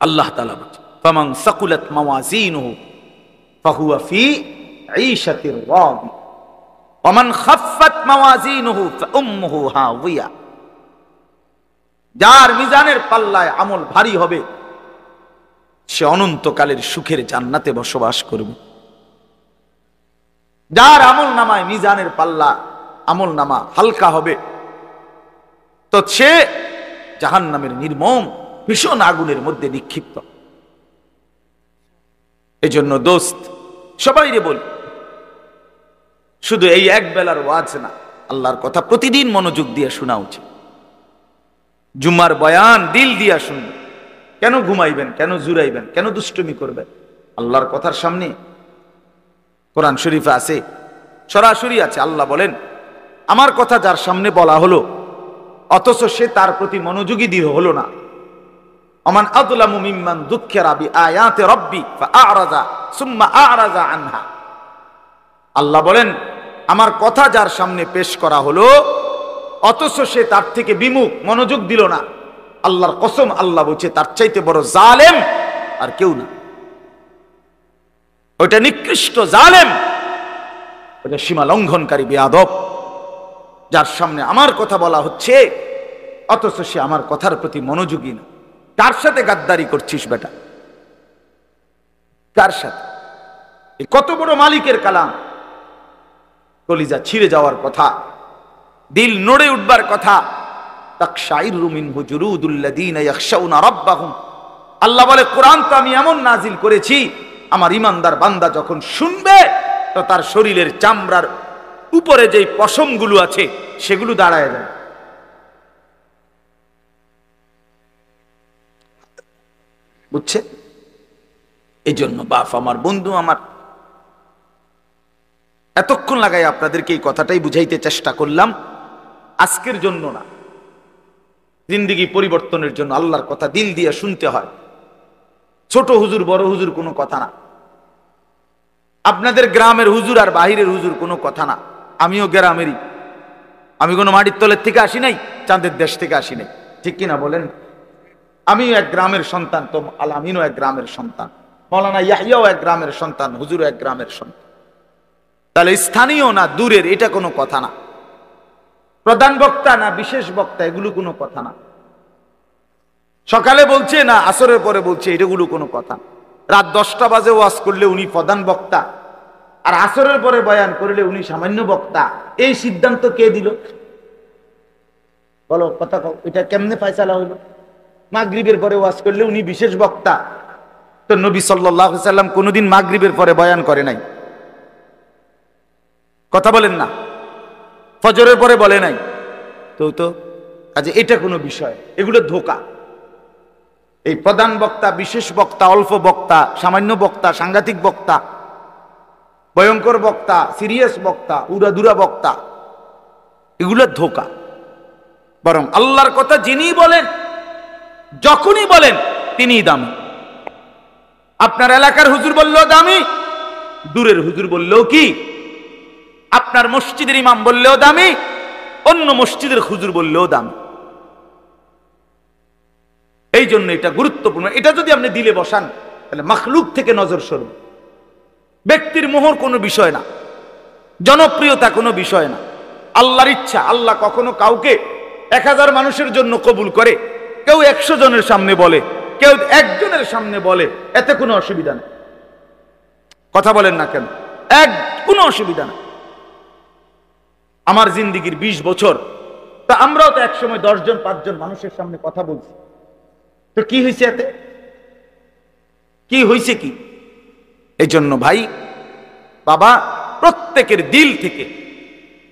S1: আল্লাহ তাআলা বলেন ফামান সাকুলাত মাওয়াজিনুহু ফাহুয়া ফি ঈশাতির রাদি ওয়া মান খাফফাত মাওয়াজিনুহু ফাউম্মুহু হাওয়িয়া, যার মিজানের পাল্লায় আমল ভারী হবে সে অনন্তকালের সুখের জান্নাতে বসবাস করবে। যার আমল নামায় মিজানের পাল্লা আমল নামা হালকা হবে তো সে জাহান্নামের নির্মম ভীষণ আগুনের মধ্যে নিক্ষিপ্ত। এজন্য দোস্ত সবাইরে বলি, শুধু এই এক বেলার ওয়াজ না, আল্লাহর কথা প্রতিদিন মনোযোগ দিয়ে শোনা উচিত। জুমার বয়ান দিল দিয়া শুনবেন, কেন ঘুমাইবেন, কেন জুরাইবেন, কেন দুষ্টুমি করবেন? আল্লাহর কথার সামনে কোরআন শরীফে আছে, সরাসরি আছে। আল্লাহ বলেন আমার কথা যার সামনে বলা হলো অথচ সে তার প্রতি মনোযোগী দিয়ে হলো না, আমান আযলামু মিম্মান যুক্কিরা বিআয়াতি রাব্বি ফাআরাযা সুম্মা আ'রাযা আনহা। আল্লাহ বলেন আমার কথা যার সামনে পেশ করা হলো অথচ সে তার থেকে বিমুখ, মনোযোগ দিল না, আল্লাহর কসম আল্লাহ বলছে তার চাইতে বড় জালেম আর কেউ না। ওইটা নিকৃষ্ট জালেম, ওইটা সীমা লঙ্ঘনকারী বেয়াদব, যার সামনে আমার কথা বলা হচ্ছে অথচ সে আমার কথার প্রতি মনোযোগী না। কার সাথে গাদ্দারি করছিস বেটা? কার সাথে? কত বড় মালিকের কালাম, কলিজা ছিঁড়ে যাওয়ার কথা, দিল নড়ে উঠবার কথা। তাকশাইরু মিনহু জুলুদুল্লাযীনা ইয়াখশাউনা রাব্বাহুম। আল্লাহ বলে কোরআন তো আমি এমন নাজিল করেছি আমার ইমানদার বান্দা যখন শুনবে তো তার শরীরের চামড়ার উপরে যেই পশমগুলো আছে সেগুলো দাঁড়ায় যায়। বুঝছে? এই জন্য বাপ আমার, বন্ধু আমার, এতক্ষণ লাগাই আপনাদেরকে এই কথাটাই বুঝাইতে চেষ্টা করলাম। আজকের জন্য না, জিন্দেগি পরিবর্তনের জন্য আল্লাহর কথা দিল দিয়ে শুনতে হয়। ছোট হুজুর বড় হুজুর কোনো কথা না, আপনাদের গ্রামের হুজুর আর বাহিরের হুজুর কোনো কথা না। আমিও গ্রামেরই, আমি কোনো মাটির তলের থেকে আসি নাই, চাঁদের দেশ থেকে আসি নাই, ঠিক কিনা বলেন? আমিও এক গ্রামের সন্তান, তো আল আমিনও এক গ্রামের সন্তান, মৌলানা ইয়াহিয়াও এক গ্রামের সন্তান, হুজুরও এক গ্রামের সন্তান। তাহলে স্থানীয় না দূরের এটা কোনো কথা না, প্রধান বক্তা না বিশেষ বক্তা এগুলো কোনো কথা না, সকালে বলছে না আসরের পরে বলছে এটাগুলো কোনো কথা। রাত 10টা বাজে ওয়াজ করলে উনি প্রধান বক্তা আর আসরের পরে বয়ান করলে উনি সামান্য বক্তা, এই সিদ্ধান্ত কে দিল? বলো কথা কও, এটা কেমনে ফয়সালা হইলো? মাগরিবের পরে ওয়াজ করলে উনি বিশেষ বক্তা, তো নবী সাল্লাল্লাহু আলাইহি সাল্লাম কোনোদিন মাগরিবের পরে বয়ান করে নাই, কথা বলেন না, ফজরের পরে বলে নাই, তো কাজে এটা কোনো বিষয়, এগুলো ধোঁকা। এই প্রধান বক্তা, বিশেষ বক্তা, অল্প বক্তা, সামান্য বক্তা, সাংঘাতিক বক্তা, ভয়ঙ্কর বক্তা, সিরিয়াস বক্তা, উড়াদুরা বক্তা, এগুলো ধোঁকা। বরং আল্লাহর কথা যিনি বলেন যখনই বলেন তিনিই দামি। আপনার এলাকার হুজুর বললেও দামি, দূরের হুজুর বললেও কি, আপনার মসজিদের ইমাম বললেও দামি, অন্য মসজিদের হুজুর বললেও দামি। এই জন্য এটা গুরুত্বপূর্ণ। এটা যদি আপনি দিলে বসান তাহলে মাখলুক থেকে নজর সরবে। ব্যক্তির মোহর কোনো বিষয় না, জনপ্রিয়তা কোনো বিষয় না, আল্লাহর ইচ্ছা। আল্লাহ কখনো কাউকে 1000 মানুষের জন্য কবুল করে, কেউ 100 জনের সামনে বলে, কেউ 1 জনের সামনে বলে, এতে কোনো অসুবিধা নেই। কথা বলেন না কেন? কোনো অসুবিধা নেই। আমার জিন্দিগির 20 বছর, তা আমরাও তো একসময় 10 জন 5 জন মানুষের সামনে কথা বলছি, তো কি হয়েছে এতে? কি হয়েছে কি? এই জন্য ভাই বাবা, প্রত্যেকের দিল থেকে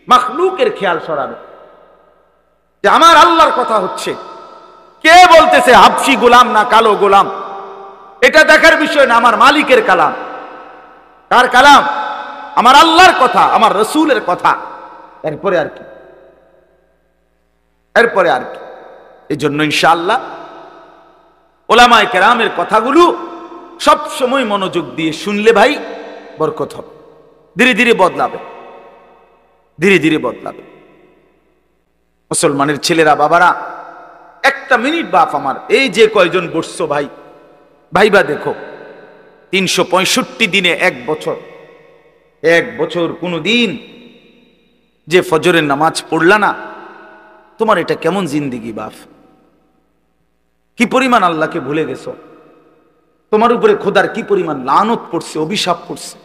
S1: মাখলুকের খেয়াল সরাবে যে আমার আল্লাহর কথা হচ্ছে, কে বলতেছে হাবশি গোলাম না কালো গোলাম, এটা দেখার বিষয় না। আমার মালিকের কালাম। কার কালাম? আমার আল্লাহর কথা, আমার রসুলের কথা। এরপরে আর কি? এরপরে আর কি? এই জন্য ইনশাআল্লাহ ওলামায়ে কেরামের কথাগুলো সব সময় মনোযোগ দিয়ে শুনলে ভাই বরকত হবে। ধীরে ধীরে বদলাবে, ধীরে ধীরে বদলাবে। মুসলমানের ছেলেরা, বাবারা, একটা মিনিট বাপ আমার, এই যে কয়জন বসছো ভাই, ভাইবা দেখো, 365 দিনে 1 বছর, 1 বছর কোনো দিন যে ফজরের নামাজ পড়লা না, তোমার এটা কেমন জিন্দিগি বাপ? কি পরিমাণ আল্লাহকে ভুলে গেছো? তোমার উপরে খোদার কি পরিমাণ লানত পড়ছে, অভিশাপ পড়ছে।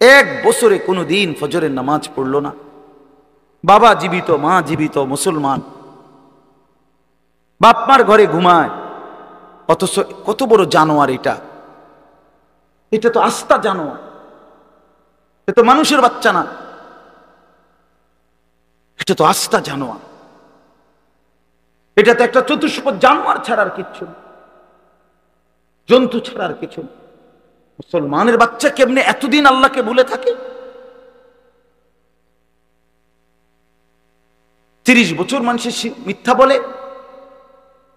S1: 1 বছরে কোনো দিন ফজরের নামাজ পড়লো না। বাবা জীবিত, মা জীবিত, মুসলমান, বাপ মার ঘরে ঘুমায়, অথচ কত বড় জানোয়ার এটা! এটা তো আস্তা জানোয়ার, এটা তো মানুষের বাচ্চা না, এটা তো আস্তা জানোয়ার। এটা তো একটা চতুষ্পদ জানোয়ার ছাড়ার কিচ্ছু না, জন্তু ছাড়ার কিছু না। মুসলমানের বাচ্চা কেমনে এতদিন আল্লাহকে ভুলে থাকে? 30 বছর মানুষের মিথ্যা বলে,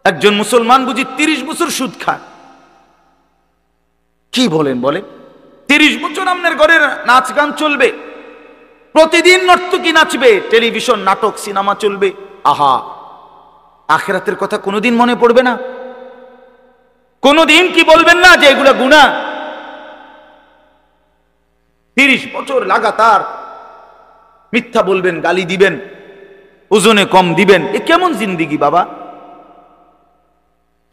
S1: একজন মুসলমান বুঝি 30 বছর সুদ খায়। কি বলেন? বলে 30 বছর আপনার ঘরে নাচ গান চলবে, প্রতিদিন নর্তকী নাচবে, টেলিভিশন নাটক সিনেমা চলবে। আহা, আখিরাতের কথা কোনোদিন মনে পড়বে না? কোনোদিন কি বলবেন না যে এগুলা গুনাহ? 30 বছর লাগাতার মিথ্যা বলবেন, গালি দিবেন, ওজনে কম দিবেন, এ কেমন জিন্দিগি বাবা?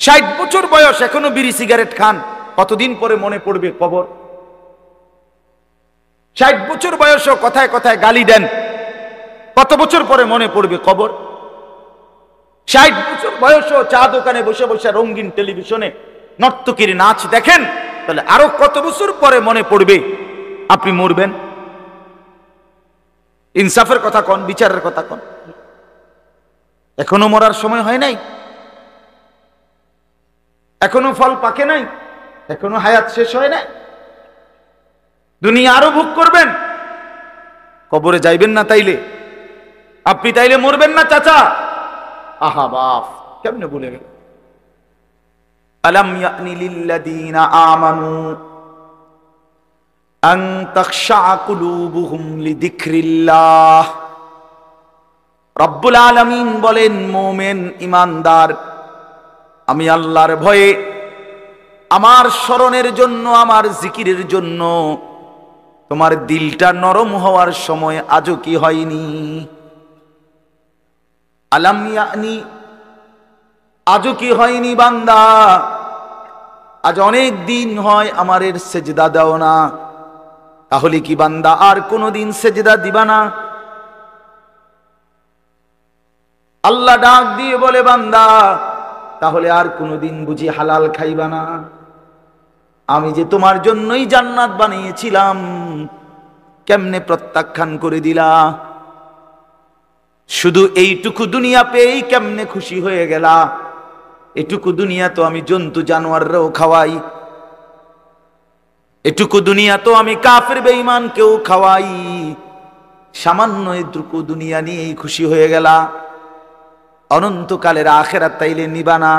S1: 60 বছর বয়স, এখনো বিড়ি সিগারেট খান, কতদিন পরে মনে পড়বে কবর? 60 বছর বয়সও কথায় কথায় গালি দেন, কত বছর পরে মনে পড়বে কবর? 60 বছর বয়সও চা দোকানে বসে বসে রঙিন টেলিভিশনে নর্তকীর নাচ দেখেন, তাহলে আরো কত বছর পরে মনে পড়বে আপনি মরবেন? ইনসাফের কথা কন, বিচারের কথা কন। এখনো মরার সময় হয় নাই, এখনো ফল পাকে নাই, এখনো হায়াত শেষ হয় নাই। দুনিয়া আরো ভোগ করবেন, কবরে যাইবেন না তাইলে? আপনি তাইলে মরবেন না চাচা? আহা বাপ, কেমনে ভুলে গেল? আলাম ইয়ানি লিল্লাযীনা আমানু আন তাখশা কুলুবুহুম লিযিকরিল্লাহ। রব্বুল আলামিন বলেন, মুমিন ঈমানদার, আমি আল্লাহর ভয়ে, আমার স্মরণের জন্য, আমার জিকিরের জন্য তোমার দিলটা নরম হওয়ার সময় আজও কি হয়নি? আলাম ইয়ানি, আজও কি হয়নি বান্দা? আজ অনেক দিন হয় আমারের সেজদা দাও না, তাহলে কি বান্দা আর কোনদিন সেজদা দিবা না? আল্লাহ ডাক দিয়ে বলে, বান্দা তাহলে আর কোনদিন বুঝি হালাল খাইবা না? আমি যে তোমার জন্যই জান্নাত বানিয়েছিলাম, কেমনে প্রত্যাখ্যান করে দিলা? শুধু এইটুকু দুনিয়া পেয়েই কেমনে খুশি হয়ে গেলা? এটুকু দুনিয়া তো আমি জন্তু জানোয়াররাও খাওয়াই, এটুকু দুনিয়া তো আমি কাফের বেঈমানকেও খাওয়াই, সামান্য এটুকু দুনিয়া নিয়েই খুশি হয়ে গেলা? অনন্তকালের আখিরাত তাইলে নিবা না?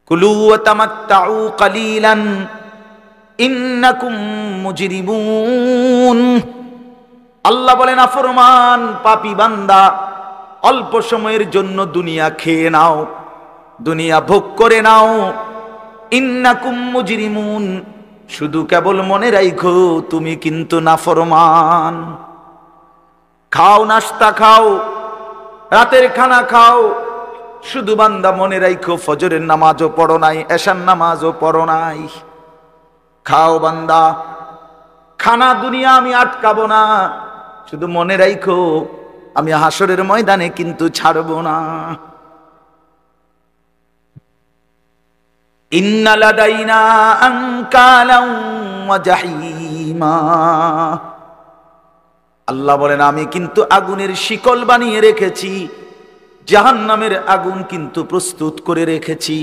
S1: কুলু ওয়া তামাত্তাউ কালিলান ইন্নাকুম মুজরিমুন। আল্লাহ বলেন, নাফরমান পাপী বান্দা, অল্প সময়ের জন্য দুনিয়া খেয়ে নাও, দুনিয়া ভোগ করে নাও। ইন্নাকুম মুজরিমুন, শুধু কেবল মনে রাখো তুমি কিন্তু নাফরমান। খাও, নাস্তা খাও, রাতের খানা খাও, শুধু বান্দা মনে রাখো ফজরের নামাজও পড়ো নাই, এশার নামাজও পড়ো নাই। খাও বান্দা, খানা দুনিয়া আমি আটকাবো না, শুধু মনে রাখো আমি হাসরের ময়দানে কিন্তু ছাড়বো না। ইন্না লাদাইনা আনকালাম ওয়া জাহিমা, আল্লাহ বলেন আমি কিন্তু আগুনের শিকল বানিয়ে রেখেছি, জাহান্নামের আগুন কিন্তু প্রস্তুত করে রেখেছি।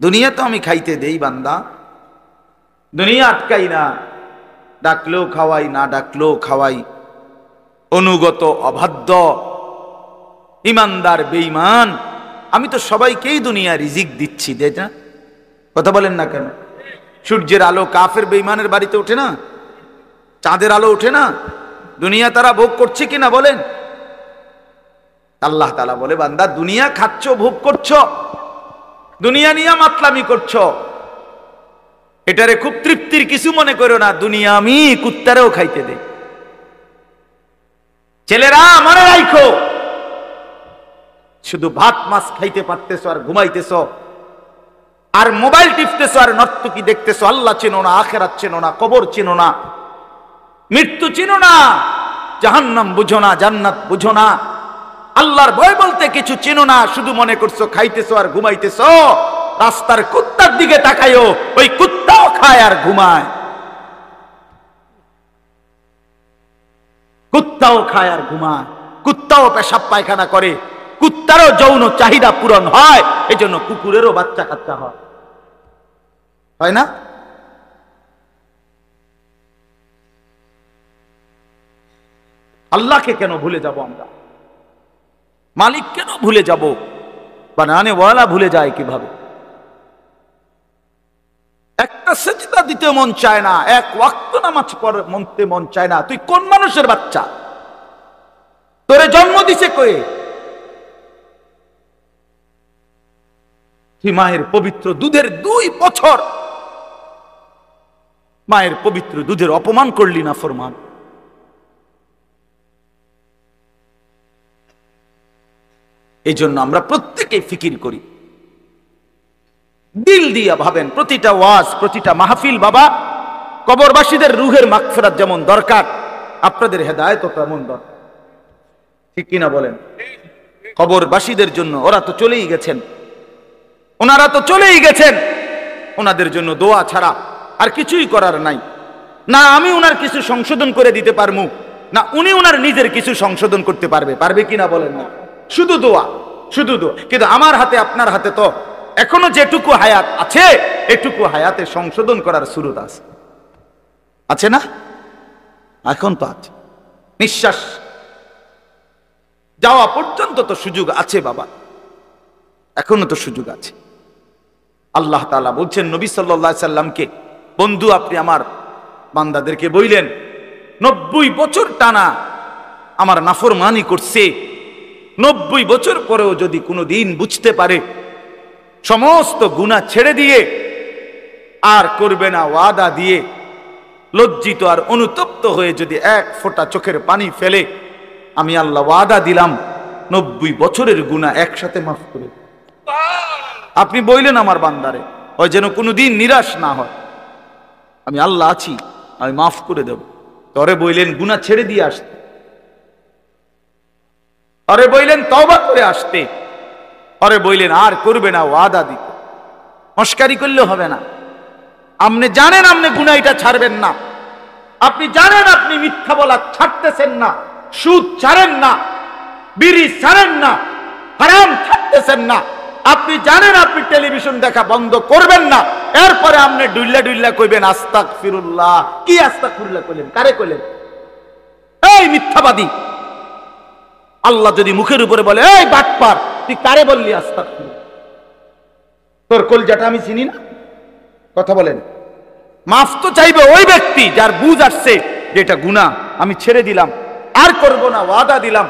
S1: দুনিয়া তো আমি খাইতে দেই বান্দা, দুনিয়া আটকাই না, ডাকলেও খাওয়াই, না ডাকলেও খাওয়াই। অনুগত, অবাধ্য, ইমানদার, বেঈমান, আমি তো সবাইকেই দুনিয়া রিজিক দিচ্ছি, দে না? কথা বলেন না কেন? সূর্যের আলো কাফের বেঈমানের বাড়িতে ওঠে না? চাঁদের আলো ওঠে না? দুনিয়া তারা ভোগ করছে কিনা বলেন? আল্লাহ তাআলা বলে বান্দা দুনিয়া খাচ্ছ, ভোগ করছো, দুনিয়া নিয়ে মাতলামি করছো, এটারে খুব তৃপ্তির কিছু মনে করো না। দুনিয়া আমি কুত্তারেও খাইতে দেই। ছেলেরা মনে রাখো, শুধু ভাত মাছ খাইতে পারতেছো আর ঘুমাইতেছো, আর মোবাইল টিপতেছো, আর নর্তকী দেখতেছো। আল্লাহ চেনো না, আখিরাত চেনো না, কবর চেনো না, মৃত্যু চেনো না, জাহান্নাম বুঝো না, জান্নাত বুঝো না, আল্লাহর ভয় বলতে কিছু চেনো না। শুধু মনে করছো খাইতেছো আর ঘুমাইতেছো। রাস্তার কুত্তার দিকে তাকাইও, ওই কুত্তাও খায় আর ঘুমায়, কুত্তাও খায় আর ঘুমায়, কুত্তাও পেশাব পায়খানা করে, কুত্তারও যৌন চাহিদা পূরণ হয়, এজন্য কুকুরেরও বাচ্চা কাচ্চা হয় না? আল্লাহকে কেন ভুলে যাব আমরা? মালিক কেন ভুলে যাব? বানানে ওয়ালা ভুলে যায় কিভাবে? একটা সেজদা দিতে মন চায় না, এক ওয়াক্ত নামাজ পড়তে মন চায় না। তুই কোন মানুষের বাচ্চা? তোরে জন্ম দিছে কয়ে? তুই মায়ের পবিত্র দুধের 2 বছর মায়ের পবিত্র দুধের অপমান করলি না ফরমান। এই জন্য আমরা প্রত্যেকেই ফিকির করি, দিল দিয়া ভাবেন। প্রতিটা ওয়াজ, প্রতিটা মাহফিল বাবা, কবরবাসীদের রুহের মাগফিরাত যেমন দরকার, আপনাদের হেদায়েতও তেমন দরকার। ঠিক কিনা বলেন? কবরবাসীদের জন্য, ওরা তো চলেই গেছেন, ওনারা তো চলেই গেছেন, ওনাদের জন্য দোয়া ছাড়া আর কিছুই করার নাই। না আমি ওনার কিছু সংশোধন করে দিতে পারবো, না উনি ওনার নিজের কিছু সংশোধন করতে পারবে কিনা বলেন না? শুধু দোয়া, শুধু দোয়া। কিন্তু আমার হাতে, আপনার হাতে তো এখনো যেটুকু হায়াত আছে, এটুকু হায়াতে সংশোধন করার সুরত আছে না? এখন তো আছে, নিঃশ্বাস যাওয়া পর্যন্ত তো সুযোগ আছে বাবা, এখনো তো সুযোগ আছে। আল্লাহ তাআলা বলছেন নবী সাল্লাল্লাহু আলাইহি সাল্লামকে, বন্ধু আপনি আমার বান্দাদেরকে বললেন 90 বছর টানা আমার নাফরমানি করছে, 90 বছর পরেও যদি কোনো দিন বুঝতে পারে, সমস্ত গুনাহ ছেড়ে দিয়ে আর করবে না ওয়াদা দিয়ে, লজ্জিত আর অনুতপ্ত হয়ে যদি এক ফোঁটা চোখের পানি ফেলে, আমি আল্লাহ ওয়াদা দিলাম 90 বছরের গুনাহ একসাথে মাফ করে। আপনি বললেন আমার বান্দারে, ওই যেন কোনোদিন নিরাশ না হয়, আমি আল্লাহ আছি, আমি মাফ করে দেব। তরে বললেন গুনাহ ছেড়ে দিয়ে আসতে, আরে বললেন তওবা করে আসতে, আরে বললেন আর করবে না ওয়াদা দিতে। মস্কারি করলে হবে না। আপনি জানেন আপনি গুনাহ এটা ছাড়বেন না, আপনি জানেন আপনি মিথ্যা বলা ছাড়তেছেন না, সুদ ছাড়েন না, বিড়ি ছাড়েন না, হারাম ছাড়তেছেন না, আপনি জানেন আপনি টেলিভিশন দেখা বন্ধ করবেন না, এরপরে আপনি ডুইল্লা ডুইল্লা কইবেন আস্তাগফিরুল্লাহ। কি আস্তাগফিরুল্লাহ কইলেন? কারে কইলেন? এই মিথ্যাবাদী! আল্লাহ যদি মুখের উপরে বলে এই বাটপার, তুই কারে বললি আস্তাগফিরুল্লাহ? তোর কলজাটা আমি চিনি না? কথা বলেন। মাফ তো চাইবে ওই ব্যক্তি যার বুঝ আসছে যে এটা গুনাহ, আমি ছেড়ে দিলাম, আর করব না, ওয়াদা দিলাম,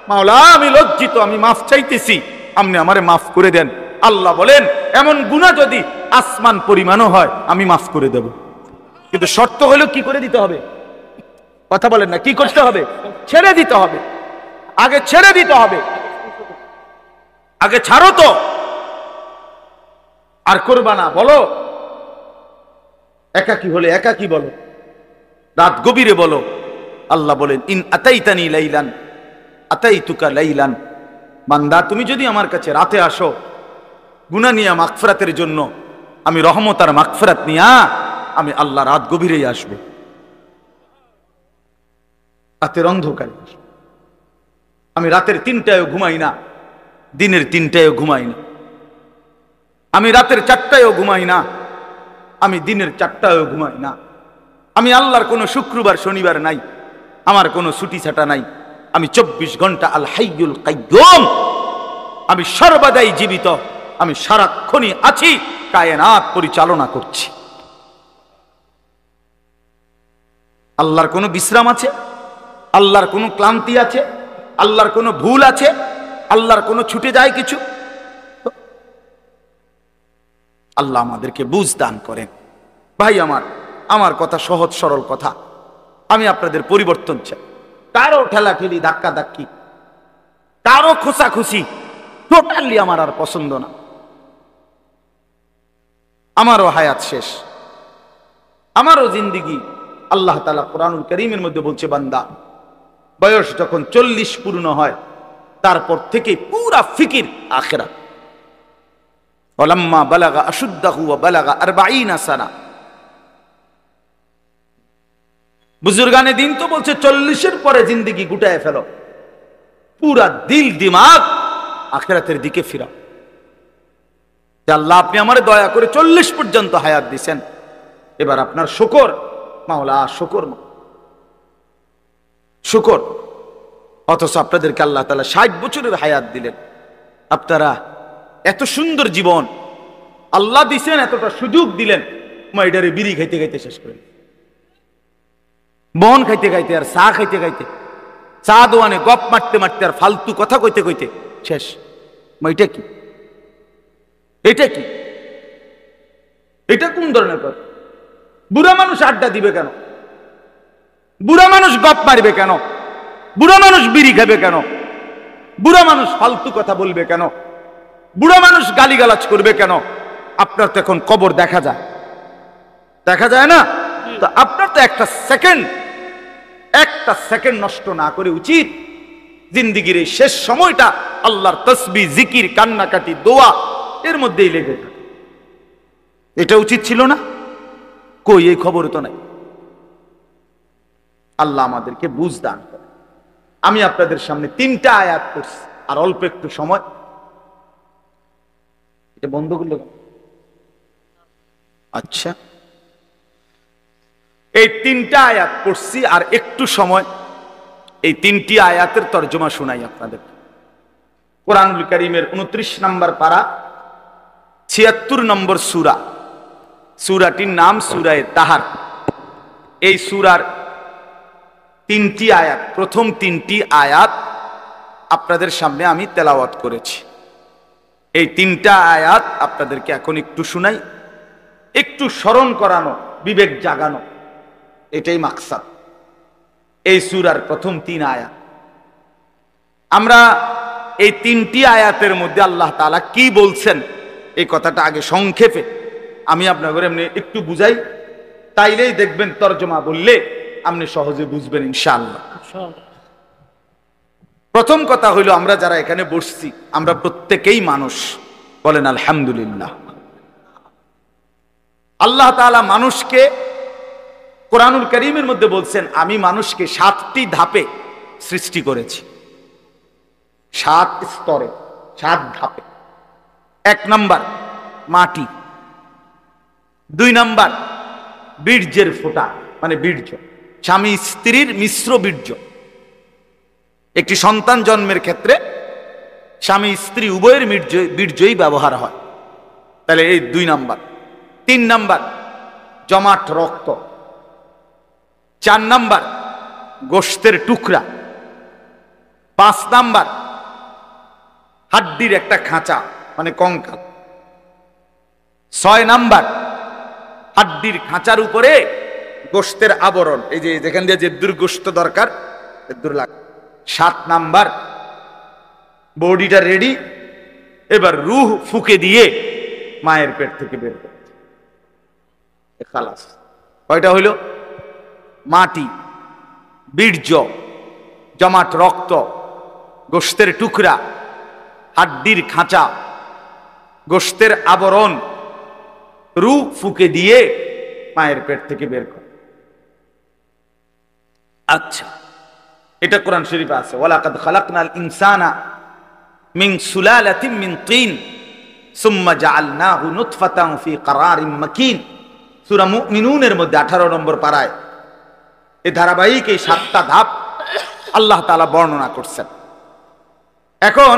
S1: মাওলা আমি লজ্জিত, আমি মাফ চাইতেছি, আপনি আমারে মাফ করে দেন। আল্লাহ বলেন এমন গুনাহ যদি আসমান পরিমাণও হয় আমি মাফ করে দেব, কিন্তু শর্ত হলো কি করে দিতে হবে? কথা বলেন না, কি করতে হবে? ছেড়ে দিতে হবে, আগে ছেড়ে দিতে হবে, আগে ছাড়ো তো, আর করবা না। বলো একাকী হলে একাকী বলো, রাত গভীরে বলো। আল্লাহ বলেন ইন আতাইতানি লাইলান আতাইতুকা লাইলান, বান্দা তুমি যদি আমার কাছে রাতে আসো গুনাহ নিয়া মাগফিরাতের জন্য, আমি রহমত আর মাগফিরাত নিয়া আমি আল্লাহ রাত গভীরেই আসব, রাতের অন্ধকারে। আমি রাতের 3টায়ও ঘুমাই না, দিনের 3টায়ও ঘুমাই না, আমি রাতের 4টায়ও ঘুমাই না, আমি দিনের 4টায়ও ঘুমাই না। আমি আল্লাহর কোনো শুক্রবার শনিবার নাই, আমার কোনো ছুটি ছাটা নাই। আমি 24 ঘন্টা আল হাইয়ুল কাইয়্যুম, আমি সর্বদাই জীবিত, আমি সারাক্ষণই আছি, কায়নাত পরিচালনা করছি। আল্লাহর কোনো বিশ্রাম আছে? আল্লাহর কোনো ক্লান্তি আছে? আল্লাহর কোনো ভুল আছে? আল্লাহর কোনো ছুটে যায় কিছু? আল্লাহ আমাদেরকে বুঝ দান করেন। ভাই আমার কথা সহজ সরল কথা, আমি আপনাদের পরিবর্তন চাই। কারো ঠেলাঠেলি ধাক্কা ধাক্কি, কারো খোঁচাখুচি টোটালি আমার আর পছন্দ না। আমারও হায়াত শেষ, আমারও জিন্দিগি। আল্লাহ তাআলা কোরআনুল কারীমের মধ্যে বলছে, বান্দা বয়স যখন 40 পূর্ণ হয় তারপর থেকে পুরা ফিকির আখিরাত। ওয়ালাম্মা বালাগা আশুদ্দাহু ওয়া বালাগা 40 সানা। বুজুর্গানে দিন তো বলছে 40-এর পরে জিন্দিগি গুটায় ফেলো, পুরা দিল দিমাগ আখিরাতের দিকে ফিরাও। আল্লাহ আপনি আমারে দয়া করে 40 পর্যন্ত হায়াত দিছেন, এবার আপনার শুকর মাওলা, শুকর শুকর। অথচ আপনাদেরকে আল্লাহ তাআলা 60 বছরের হায়াত দিলেন। আপনারা এত সুন্দর জীবন আল্লাহ দিছেন, এতটা সুযোগ দিলেন, মাইডারে বিড়ি খাইতে খাইতে শেষ করেন, বন খাইতে খাইতে আর চা খাইতে খাইতে, চা দোয়ানে গপ মারতে মারতে আর ফালতু কথা কইতে কইতে শেষ। এটা কি? এটা কি? এটা কোন ধরনের কথা? বুড়া মানুষ আড্ডা দিবে কেন? বুড়া মানুষ গপ মারবে কেন? বুড়া মানুষ বিড়ি খাবে কেন? বুড়া মানুষ ফালতু কথা বলবে কেন? বুড়া মানুষ গালিগালাজ করবে কেন? আপনার তো এখন কবর দেখা যায়, দেখা যায় না? তো আপনার তো একটা সেকেন্ড নষ্ট না করে উচিত জিন্দিগির এই শেষ সময়টা আল্লাহর তসবিহ, জিকির, কান্নাকাটি, দোয়া এর মধ্যেই লেগে থাকে। এটা উচিত ছিল না? কই, এই খবর তো নাই। আল্লাহ আমাদেরকে বুঝ দান করে। আমি আপনাদের সামনে 3টা আয়াত পড়ছি, আর অল্প একটু সময়। এটা বন্ধ করলো? আচ্ছা, এই 3টা আয়াত পড়ছি আর একটু সময়, এই 3টি আয়াতের তরজমা শোনাই আপনাদের। কোরআনুল কারীমের 29 নম্বর পারা, 76 নম্বর সূরা। সূরাটির নাম সূরায়ে তাহার। এই সূরার 3টি আয়াত, প্রথম 3টি আয়াত আপনাদের সামনে আমি তেলাওয়াত করেছি। এই 3টা আয়াত আপনাদেরকে এখন একটু শুনাই, একটু স্মরণ করানো, বিবেক জাগানো, এটাই মাকসাদ এই সূরার প্রথম 3 আয়াত। আমরা এই 3টি আয়াতের মধ্যে আল্লাহ তাআলা কি বলছেন এই কথাটা আগে সংক্ষেপে আমি আপনাদের এমনি একটু বুঝাই, তাইলেই দেখবেন তরজমা বললে আপনি সহজে বুঝবেন ইনশাআল্লাহ। প্রথম কথা হইল, আমরা যারা এখানে বসছি আমরা প্রত্যেকেই মানুষ, বলেন আলহামদুলিল্লাহ। আল্লাহ তাআলা মানুষকে কোরআনুল কারীমের মধ্যে বলছেন, আমি মানুষকে 7টি ধাপে সৃষ্টি করেছি, 7 স্তরে, 7 ধাপে। 1 নাম্বার মাটি, 2 নাম্বার বীর্যের ফোঁটা, মানে বীর্য, স্বামী স্ত্রীর মিশ্র বীর্য। একটি সন্তান জন্মের ক্ষেত্রে স্বামী স্ত্রী উভয়ের বীর্যই ব্যবহার হয়, তাহলে এই 2 নাম্বার। 3 নাম্বার জমাট রক্ত। 4 নাম্বার গোশতের টুকরা। 5 নাম্বার হাড্ডির একটা খাঁচা, মানে কঙ্কাল। 6 নাম্বার, হাড্ডির খাঁচার উপরে গোশতের আবরণ, এই যে যেখান দিয়ে যে দুর্গোশত দরকার লাগে। 7 নাম্বার, বডিটা রেডি, এবার রূহ ফুকে দিয়ে মায়ের পেট থেকে বের করে খালাস। কয়টা হইল? মাটি, বীর্য, জমাট রক্ত, গোশতের টুকরা, হাড্ডির খাঁচা, গোশতের আবরণ, রূহ ফুকে দিয়ে মায়ের পেট থেকে বের করে। আচ্ছা, এটা কোরআন শরীফে আছে, ওয়ালাকাদ খালাকনাল ইনসানা মিন সুলালাতিন মিন তিন সুম্মা জাআলনাহু নুতফাতান ফি ক্বারারিন মাকিন। সূরা মুমিনুনের মধ্যে 18 নম্বর পারায় এই ধারাবাহিক এই 7টা ধাপ আল্লাহ তাআলা বর্ণনা করছেন। এখন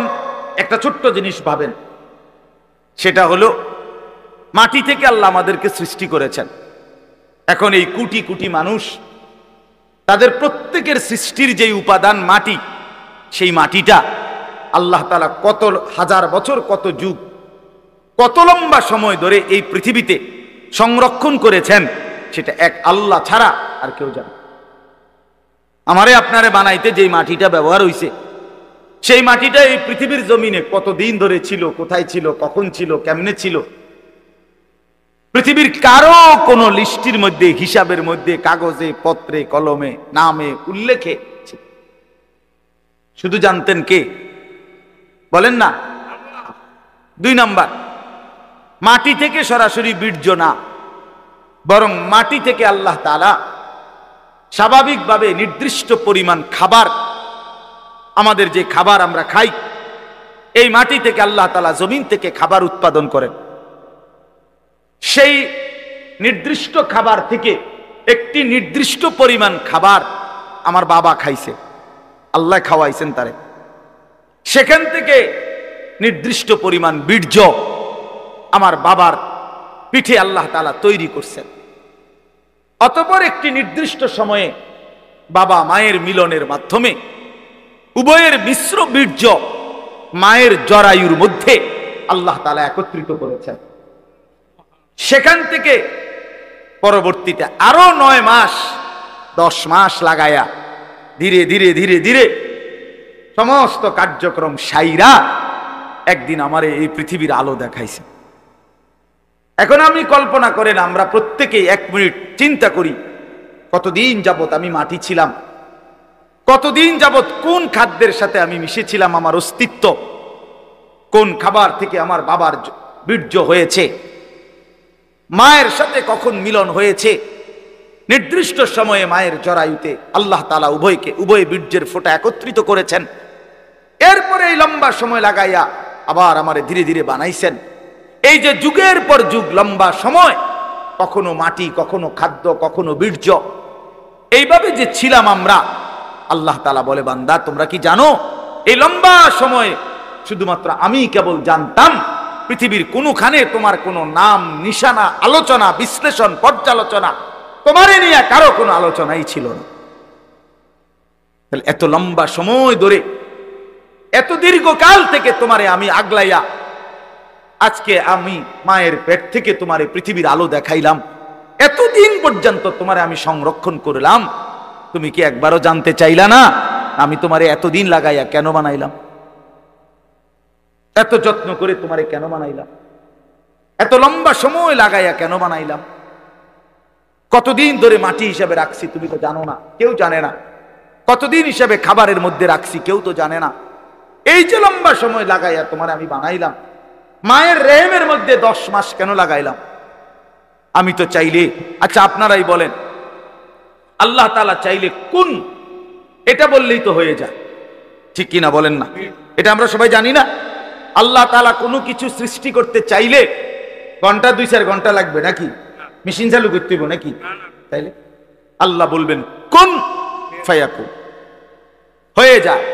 S1: একটা ছোট্ট জিনিস ভাবেন, সেটা হলো মাটি থেকে আল্লাহ আমাদেরকে সৃষ্টি করেছেন। এখন এই কোটি কোটি মানুষ, তাদের প্রত্যেকের সৃষ্টির যে উপাদান মাটি, সেই মাটিটা আল্লাহ তাআলা কত হাজার বছর, কত যুগ, কত লম্বা সময় ধরে এই পৃথিবীতে সংরক্ষণ করেছেন, সেটা এক আল্লাহ ছাড়া আর কেউ জানে। আমারে আপনারে বানাইতে যেই মাটিটা ব্যবহার হইছে, সেই মাটিটা এই পৃথিবীর জমিনে কতদিন ধরে ছিল, কোথায় ছিল, কখন ছিল, কেমনে ছিল, পৃথিবীর কারো কোনো লিস্টির মধ্যে, হিসাবের মধ্যে, কাগজে, পত্রে, কলমে, নামে, উল্লেখে শুধু জানতেন কে? বলেন না। 2 নাম্বার, মাটি থেকে সরাসরি বীর্য না, বরং মাটি থেকে আল্লাহ তাআলা স্বাভাবিকভাবে নির্দিষ্ট পরিমাণ খাবার, আমাদের যে খাবার আমরা খাই, এই মাটি থেকে আল্লাহ তাআলা জমিন থেকে খাবার উৎপাদন করেন। সেই নির্দিষ্ট খাবার থেকে একটি নির্দিষ্ট পরিমাণ খাবার আমার বাবা খাইছে, আল্লাহ খাওয়াইছেন তারে। সেখান থেকে নির্দিষ্ট পরিমাণ বীর্য আমার বাবার পিঠে আল্লাহ তাআলা তৈরি করছেন। অতঃপর একটি নির্দিষ্ট সময়ে বাবা মায়ের মিলনের মাধ্যমে উভয়ের মিশ্র বীর্য মায়ের জরায়ুর মধ্যে আল্লাহ তাআলা একত্রিত করেছেন। সেখান থেকে পরবর্তীতে আরো 9 মাস 10 মাস লাগায়া ধীরে ধীরে ধীরে ধীরে সমস্ত কার্যক্রম সাইরা একদিন আমার এই পৃথিবীর আলো দেখাইছে। এখন আমি কল্পনা করেন, আমরা প্রত্যেকেই 1 মিনিট চিন্তা করি, কতদিন যাবত আমি মাটি ছিলাম, কতদিন যাবত কোন খাদ্যের সাথে আমি মিশেছিলাম, আমার অস্তিত্ব কোন খাবার থেকে আমার বাবার বীর্য হয়েছে, মায়ের সাথে কখন মিলন হয়েছে, নির্দিষ্ট সময়ে মায়ের জরায়ুতে আল্লাহ তাআলা উভয় বীর্যের ফোঁটা একত্রিত করেছেন। এরপরে এই লম্বা সময় লাগাইয়া আবার আমারে ধীরে ধীরে বানাইছেন। এই যে যুগের পর যুগ লম্বা সময়, কখনো মাটি, কখনো খাদ্য, কখনো বীর্য, এইভাবে যে ছিলাম আমরা, আল্লাহ তাআলা বলে, বান্দা তোমরা কি জানো এই লম্বা সময় শুধুমাত্র আমি কেবল জানতাম, পৃথিবীর কোনখানে তোমার কোনো নাম, নিশানা, আলোচনা, বিশ্লেষণ, পর্যালোচনা, তোমারে নিয়ে কারো কোনো আলোচনাই ছিল না। এত লম্বা সময় ধরে, এত দীর্ঘকাল থেকে তোমারে আমি আগলাইয়া আজকে আমি মায়ের পেট থেকে তোমারে পৃথিবীর আলো দেখাইলাম, এতদিন পর্যন্ত তোমারে আমি সংরক্ষণ করলাম, তুমি কি একবারও জানতে চাইলা না আমি তোমারে এতদিন লাগাইয়া কেন বানাইলাম, এত যত্ন করে তোমারে কেন বানাইলাম, এত লম্বা সময় লাগাইয়া কেন বানাইলাম, কতদিন ধরে মাটি হিসাবে রাখছি তুমি তো জানো না, কেউ জানে না, কতদিন হিসাবে খাবারের মধ্যে রাখছি কেউ তো জানে না। এই যে লম্বা সময় লাগাইয়া তোমার আমি বানাইলাম, মায়ের রেহেমের মধ্যে 10 মাস কেন লাগাইলাম আমি তো চাইলে, আচ্ছা আপনারাই বলেন, আল্লাহ তাআলা চাইলে কোন, এটা বললেই তো হয়ে যায়, ঠিক কিনা বলেন না? এটা আমরা সবাই জানি না। আল্লাহ তাআলা কোনো কিছু সৃষ্টি করতে চাইলে ঘন্টা 2-4 ঘন্টা লাগবে নাকি? মেশিন চালু করতে হইব নাকি? তাইলে আল্লাহ বলবেন কুন ফায়াকুন, হয়ে যায়।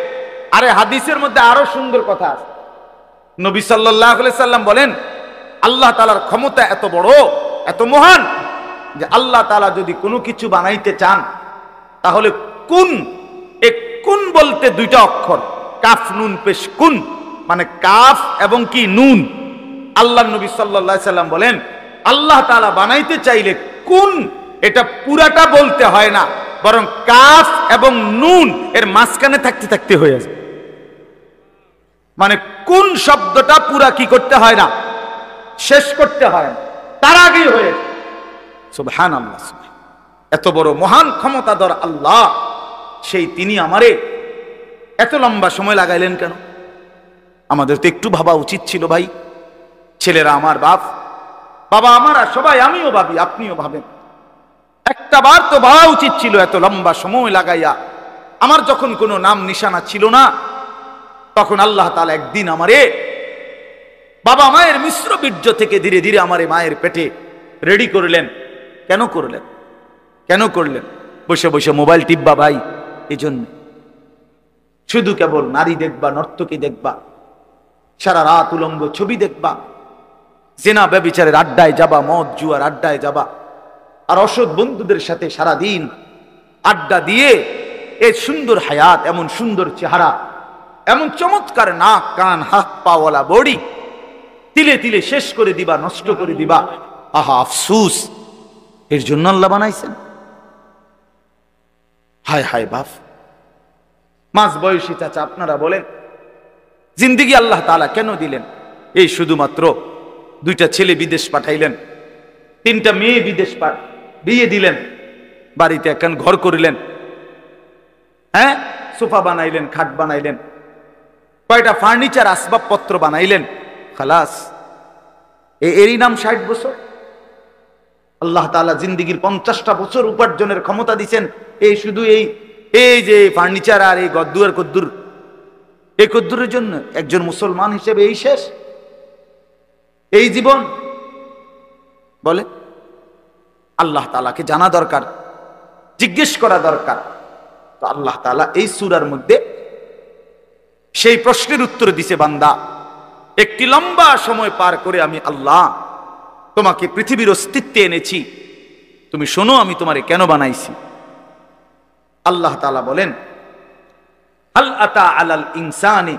S1: আরে হাদিসের মধ্যে আরো সুন্দর কথা আছে, নবী সাল্লাল্লাহু আলাইহি সাল্লাম বলেন, আল্লাহ তাআলার ক্ষমতা এত বড়, এত মহান, যে আল্লাহ তাআলা যদি কোনো কিছু বানাইতে চান তাহলে কুন, এক কুন বলতে 2টা অক্ষর, কাফ নুন পেশ কুন, মানে কাফ এবং কি নুন, আল্লাহ নবী সাল্লাল্লাহু আলাইহি সাল্লাম বলেন, আল্লাহ তাআলা বানাইতে চাইলে কুন এটা পুরাটা বলতে হয় না, বরং কাফ এবং নুন এর মাঝখানে থাকতে থাকতে হয়ে যায়। মানে কোন শব্দটা পুরা কি করতে হয় না, শেষ করতে হয় না, তার আগেই হয়ে যায়। সুবহানাল্লাহ। এত বড় মহান ক্ষমতাধর আল্লাহ, সেই তিনি আমারে এত লম্বা সময় লাগাইলেন কেন? আমাদের তো একটু ভাবা উচিত ছিল ভাই। ছেলেরা আমার বাপ, বাবা আমার, সবাই, আমিও ভাবি, আপনিও ভাবেন। একটা বার তো ভাবা উচিত ছিল এত লম্বা সময় লাগাইয়া। আমার যখন কোনো নাম নিশানা ছিল না, তখন আল্লাহ তাআলা একদিন আমারে বাবা মায়ের মিশ্র বীর্য থেকে ধীরে ধীরে আমারে মায়ের পেটে রেডি করলেন। কেন করলেন? কেন করলেন? বসে বসে মোবাইল টিপবা ভাই? এই জন্য। শুধু কেবল নারী দেখবা, নর্তকী দেখবা, সারা রাত উলঙ্গ ছবি দেখবা, জেনা ব্যভিচারের আড্ডায় যাবা, মদ জুয়ার আড্ডায় যাবা, আর অসৎ বন্ধুদের সাথে সারা দিন আড্ডা দিয়ে এই সুন্দর হায়াত, এমন সুন্দর চেহারা, এমন চমৎকার নাক কান হাত পাওয়ালা বডি তিলে তিলে শেষ করে দিবা, নষ্ট করে দিবা। আহা আফসুস, এর জন্য আল্লাহ বানাইছেন? হায় হায় বাপ। মাঝ বয়সী চাচা আপনারা বলেন, জিন্দেগি আল্লাহ তাআলা কেন দিলেন? এই শুধুমাত্র 2টা ছেলে বিদেশ পাঠাইলেন, 3টা মেয়ে বিদেশ বিয়ে দিলেন, বাড়িতে একখান ঘর করিলেন, হ্যাঁ, সোফা বানাইলেন, খাট বানাইলেন, কয়টা ফার্নিচার আসবাবপত্র বানাইলেন, খালাস। এরই নাম 60 বছর? আল্লাহ তাআলা জিন্দেগির 50টা বছর উপার্জনের ক্ষমতা দিচ্ছেন এই শুধু এই যে ফার্নিচার আর এই গদ্দুর কদ্দুর, এই কদ্দুরের জন্য? একজন মুসলমান হিসেবে এই শেষ, এই জীবন? বলে আল্লাহ তাআলাকে জানা দরকার, জিজ্ঞেস করা দরকার। তো আল্লাহ তাআলা এই সূরার মধ্যে সেই প্রশ্নের উত্তর দিছে, বান্দা, একটি লম্বা সময় পার করে আমি আল্লাহ তোমাকে পৃথিবীর অস্তিত্বে এনেছি, তুমি শোনো আমি তোমারে কেন বানাইছি। আল্লাহ তাআলা বলেন, হাল আতা আলাল ইনসানি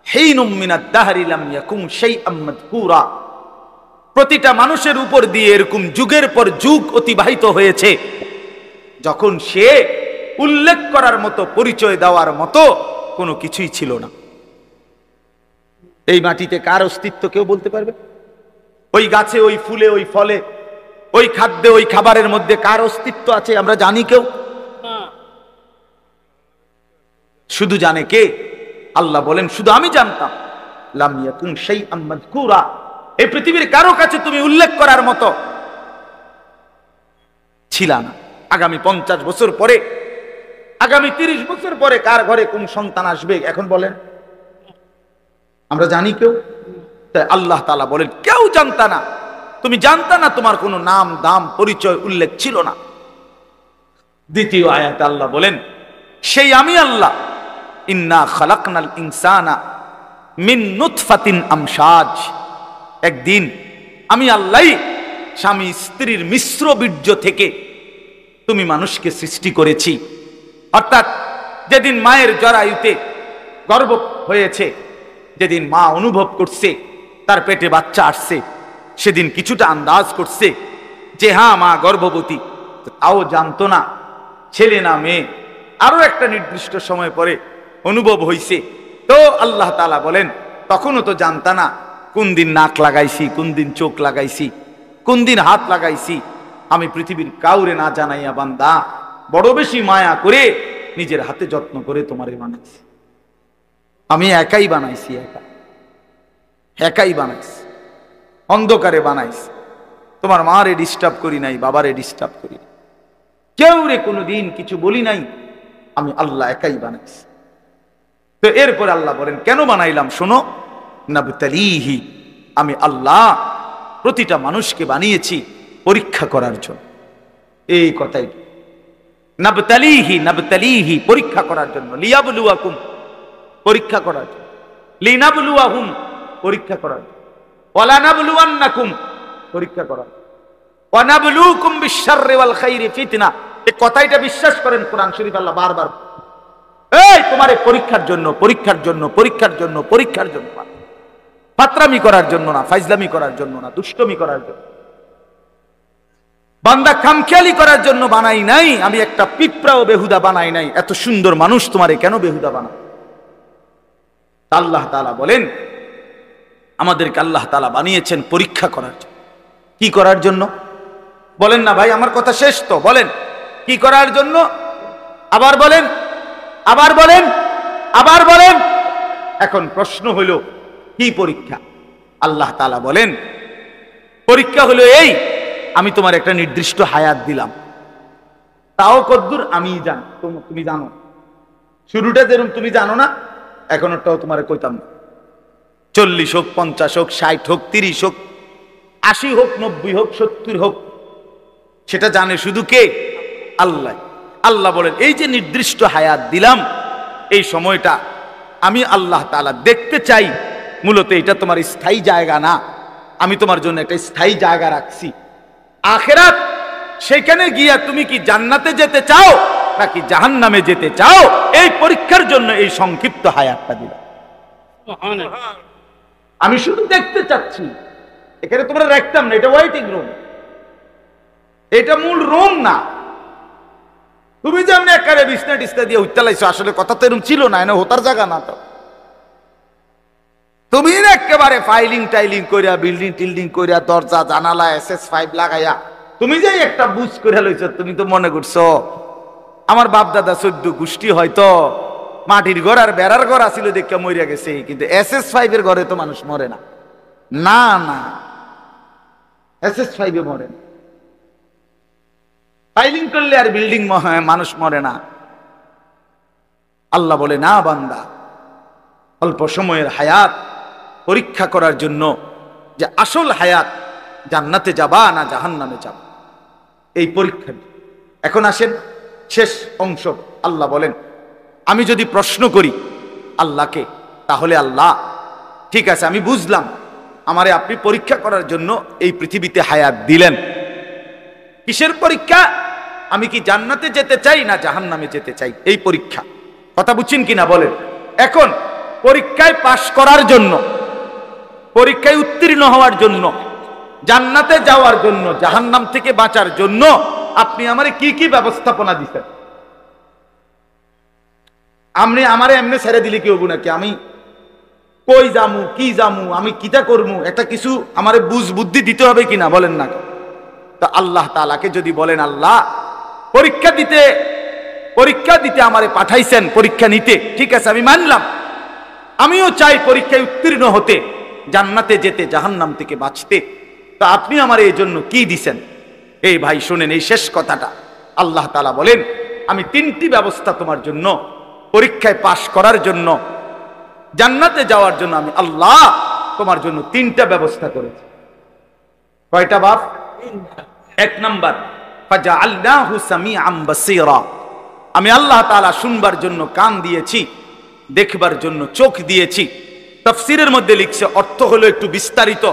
S1: হিনুম মিনাদ দাহরি লাম ইয়াকুম শাইআম মাযকুরা। প্রতিটা মানুষের উপর দিয়ে এরকম যুগের পর যুগ অতিবাহিত হয়েছে, যখন সে উল্লেখ করার মতো, পরিচয় দেওয়ার মতো কোনো কিছুই ছিল না। এই মাটিতে কার অস্তিত্ব কেউ বলতে পারবে? ওই গাছে, ওই ফুলে, ওই ফলে, ওই খাদ্যে, ওই খাবারের মধ্যে কার অস্তিত্ব আছে আমরা জানি কেউ? শুধু জানে কে? আল্লাহ বলেন, শুধু আমি জানতাম। লাম ইয়াকুন শাইআম মাযকুরা, এই পৃথিবীর কারো কাছে তুমি উল্লেখ করার মতো ছিলা না। আগামী 50 বছর পরে, আগামী 30 বছর পরে কার ঘরে কোন সন্তান আসবে এখন বলেন? আমরা জানি কেউ? তাই আল্লাহ তাআলা বলেন, কেউ জানতা না, তুমি জানতা না, তোমার কোনো নাম দাম পরিচয় উল্লেখ ছিল না। দ্বিতীয় আয়াতে আল্লাহ বলেন, সেই আমি আল্লাহ, ইন্না খালাকনাল ইনসানা মিন নুতফাতিন আমশাজ। একদিন আমি আল্লাহ স্বামী স্ত্রীর মিশ্র বীর্য থেকে তুমি মানুষকে সৃষ্টি করেছি। অর্থাৎ যেদিন মায়ের জরায়ুতে গর্ভ হয়েছে, যেদিন মা অনুভব করছে তার পেটে বাচ্চা আসছে, সেদিন কিছুটা আন্দাজ করছে যে হ্যাঁ মা গর্ভবতী, তাও জানতো না ছেলে না মেয়ে। আরো একটা নির্দিষ্ট সময় পরে অনুভব হইছে। তো আল্লাহ তাআলা বলেন, তখনও তো জানতা না কোন দিন নাক লাগাইছি, কোন দিন চোখ লাগাইছি, কোন দিন হাত লাগাইছি। আমি পৃথিবীর কাউরে না জানাইয়া বান্দা বড় বেশি মায়া করে নিজের হাতে যত্ন করে তোমারে বানাইছি। আমি একাই বানাইছি, একাই বানাইছি, অন্ধকারে বানাইছি। তোমার মারে ডিস্টার্ব করি নাই, বাবারে ডিস্টার্ব করি নাই, কেউ রে কোনোদিন কিছু বলি নাই, আমি আল্লাহ একাই বানাইছি। তো এরপর আল্লাহ বলেন কেন বানাইলাম শোনো, নাবতালিহি, আমি আল্লাহ প্রতিটা মানুষকে বানিয়েছি পরীক্ষা করার জন্য। এই কথাই নাবতালিহি, নাবতালিহি পরীক্ষা করার জন্য, লিয়াবলুয়াকুম পরীক্ষা করার জন্য, লিনাবলুয়াহুম পরীক্ষা করার জন্য, ওয়ালা নাবলুয়ান্নাকুম পরীক্ষা করার, ওয়া নাবলুকুম বিশ-শাররি ওয়াল খাইরি ফিতনা। এই কথাটা বিশ্বাস করেন, কোরআন শরীফ আল্লাহ বারবার এই তোমারে পরীক্ষার জন্য, পরীক্ষার জন্য, পরীক্ষার জন্য, পরীক্ষার জন্য। ফাতরামি করার জন্য না, ফাইজলামি করার জন্য না, দুষ্টমি করার জন্য। বান্দা খামখেয়ালি করার জন্য বানাই নাই, আমি একটা পিঁপড়াও বেহুদা বানাই নাই। এত সুন্দর মানুষ তোমারে কেন বেহুদা বানায়? আল্লাহ তাআলা বলেন আমাদেরকে আল্লাহ তাআলা বানিয়েছেন পরীক্ষা করার জন্য। কি করার জন্য বলেন না ভাই? আমার কথা শেষ তো, বলেন কি করার জন্য? আবার বলেন, আবার বলেন, আবার বলেন। এখন প্রশ্ন হলো কি পরীক্ষা? আল্লাহ তাআলা বলেন পরীক্ষা হলো এই, আমি তোমার একটা নির্দিষ্ট হায়াত দিলাম, তাও কদ্দুর আমি জানি, তুমি জানো। শুরুটা যেরকম তুমি জানো না, এখনটাও তোমার কইতাম না। 40 হোক, 50 হোক, 60 হোক, 30 হোক, 80 হোক, 90 হোক, 70 হোক, সেটা জানে শুধু কে? আল্লাহ। আল্লাহ বলেন এই যে নির্দিষ্ট হায়াত দিলাম, এই সময়টা আমি আল্লাহ তাআলা দেখতে চাই। মূলত এটা তোমার স্থায়ী জায়গা না, আমি তোমার জন্য একটা স্থায়ী জায়গা রাখছি আখিরাত। সেখানে গিয়া তুমি কি জান্নাতে যেতে চাও নাকি জাহান্নামে যেতে চাও, এই পরীক্ষার জন্য এই সংক্ষিপ্ত হায়াতটা দিলাম। আমি শুধু দেখতে চাচ্ছি। এখানে তোমরা রাখতাম না, এটা ওয়েটিং রুম, এটা মূল রুম না। তুমি যেমন একারে বিছনা টিছনা দিয়ে উঠতে লাইছো, আসলে কথা তো এরকম ছিল না, এনে হোতার জায়গা না তো। তুমি একেবারে ফাইলিং টাইলিং করিয়া, বিল্ডিং টিল্ডিং করিয়া, দরজা জানালা SS5 লাগাইয়া তুমি যে একটা বুঝ করে লইছো, তুমি তো মনে করছো আমার বাপ দাদা 14 গোষ্ঠী হয়তো মাটির ঘর আর বেড়ার ঘর আসিল দেখে মরিয়া গেছে, কিন্তু SS5 এর ঘরে তো মানুষ মরে না। না না, SS5 এ মরে না। ফাইলিং করলে আর বিল্ডিং মানুষ মরে না। আল্লাহ বলে না বান্দা, অল্প সময়ের হায়াত পরীক্ষা করার জন্য, যে আসল হায়াত জান্নাতে যাবা না জাহান্নামে যাবা, এই পরীক্ষা। এখন আসেন শেষ অংশ। আল্লাহ বলেন আমি যদি প্রশ্ন করি আল্লাহকে, তাহলে আল্লাহ ঠিক আছে আমি বুঝলাম, আমারে আপনি পরীক্ষা করার জন্য এই পৃথিবীতে হায়াত দিলেন। কিসের পরীক্ষা? আমি কি জান্নাতে যেতে চাই না জাহান্নামে যেতে চাই, এই পরীক্ষা। কথা বুঝছেন কিনা বলেন? এখন পরীক্ষায় পাশ করার জন্য, পরীক্ষায় উত্তীর্ণ হওয়ার জন্য, জান্নাতে যাওয়ার জন্য, জাহান্নাম থেকে বাঁচার জন্য আপনি আমারে কি কি ব্যবস্থাপনা দিচ্ছেন? আপনি আমারে এমনি ছেড়ে দিলে কি হবো নাকি? আমি কই যামু, কি যামু, আমি কিটা করবো, একটা কিছু আমারে বুঝ বুদ্ধি দিতে হবে কিনা বলেন না? তা আল্লাহ তাআলাকে যদি বলেন আল্লাহ পরীক্ষা দিতে আমারে পাঠাইছেন, পরীক্ষা নিতে, ঠিক আছে আমি মানলাম, আমিও চাই পরীক্ষায় উত্তীর্ণ হতে, জান্নাতে যেতে, জাহান্নাম থেকে বাঁচতে, তা আপনি আমার এই জন্য কি দিছেন? এই ভাই শুনেন এই শেষ কথাটা। আল্লাহ তাআলা বলেন আমি 3টি ব্যবস্থা তোমার জন্য, পরীক্ষায় পাশ করার জন্য, জান্নাতে যাওয়ার জন্য আমি আল্লাহ তোমার জন্য 3টা ব্যবস্থা করেছি। কয়টা বাপ? 1 নাম্বার ফাজআলনাহু সামিআন বাসীরা, আমি আল্লাহ তাআলা শুনবার জন্য কান দিয়েছি, দেখবার জন্য চোখ দিয়েছি। তাফসীরের মধ্যে লিখছে অর্থ হলো একটু বিস্তারিত,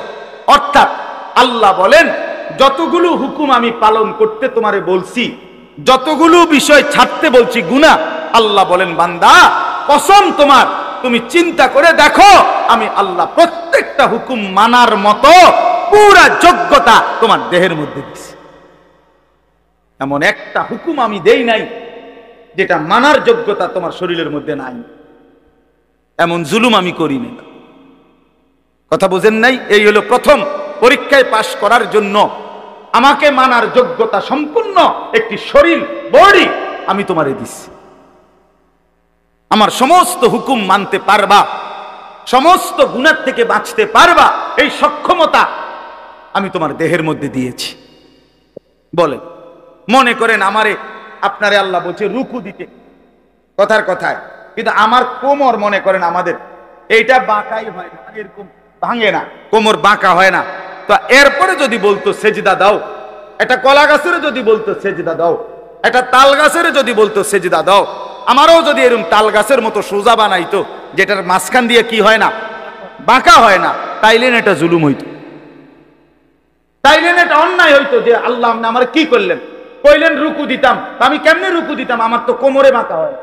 S1: অর্থাৎ আল্লাহ বলেন যতগুলো হুকুম আমি পালন করতে তোমারে বলছি, যতগুলো বিষয় ছাড়তে বলছি গুনাহ, আল্লাহ বলেন বান্দা কসম তোমার, তুমি চিন্তা করে দেখো আমি আল্লাহ প্রত্যেকটা হুকুম মানার মতো পুরা যোগ্যতা তোমার দেহের মধ্যে দিছি। এমন একটা হুকুম আমি দেই নাই যেটা মানার যোগ্যতা তোমার শরীরের মধ্যে নাই। এমন জুলুম আমি করি না। কথা বোঝেন নাই? এই হলো প্রথম, পরীক্ষায় পাশ করার জন্য আমাকে মানার যোগ্যতা সম্পূর্ণ একটি শরীর, বডি আমি তোমারে দিচ্ছি। আমার সমস্ত হুকুম মানতে পারবা, সমস্ত গুনাহ থেকে বাঁচতে পারবা, এই সক্ষমতা আমি তোমার দেহের মধ্যে দিয়েছি। বলেন, মনে করেন আমারে আপনারে আল্লাহ বলছে রুকু দিতে, কথার কথায়, কিন্তু আমার কোমর মনে করেন আমাদের এইটা বাঁকাই হয় না, এরকম ভাঙে না, কোমর বাঁকা হয় না। তো এরপরে যদি বলতো সেজদা দাও, এটা কলা গাছের যদি বলতো সেজদা দাও, এটা তাল গাছের যদি বলতো সেজদা দাও, আমারও যদি এরকম তাল গাছের মতো সোজা বানাইতো, যেটার মাঝখান দিয়ে কি হয় না, বাঁকা হয় না, তাইলেন এটা জুলুম হইতো, তাইলেন এটা অন্যায় হইতো। যে আল্লাহ আপনি আমার কি করলেন, কইলেন রুকু দিতাম, আমি কেমনে রুকু দিতাম, আমার তো কোমরে বাঁকা হয়।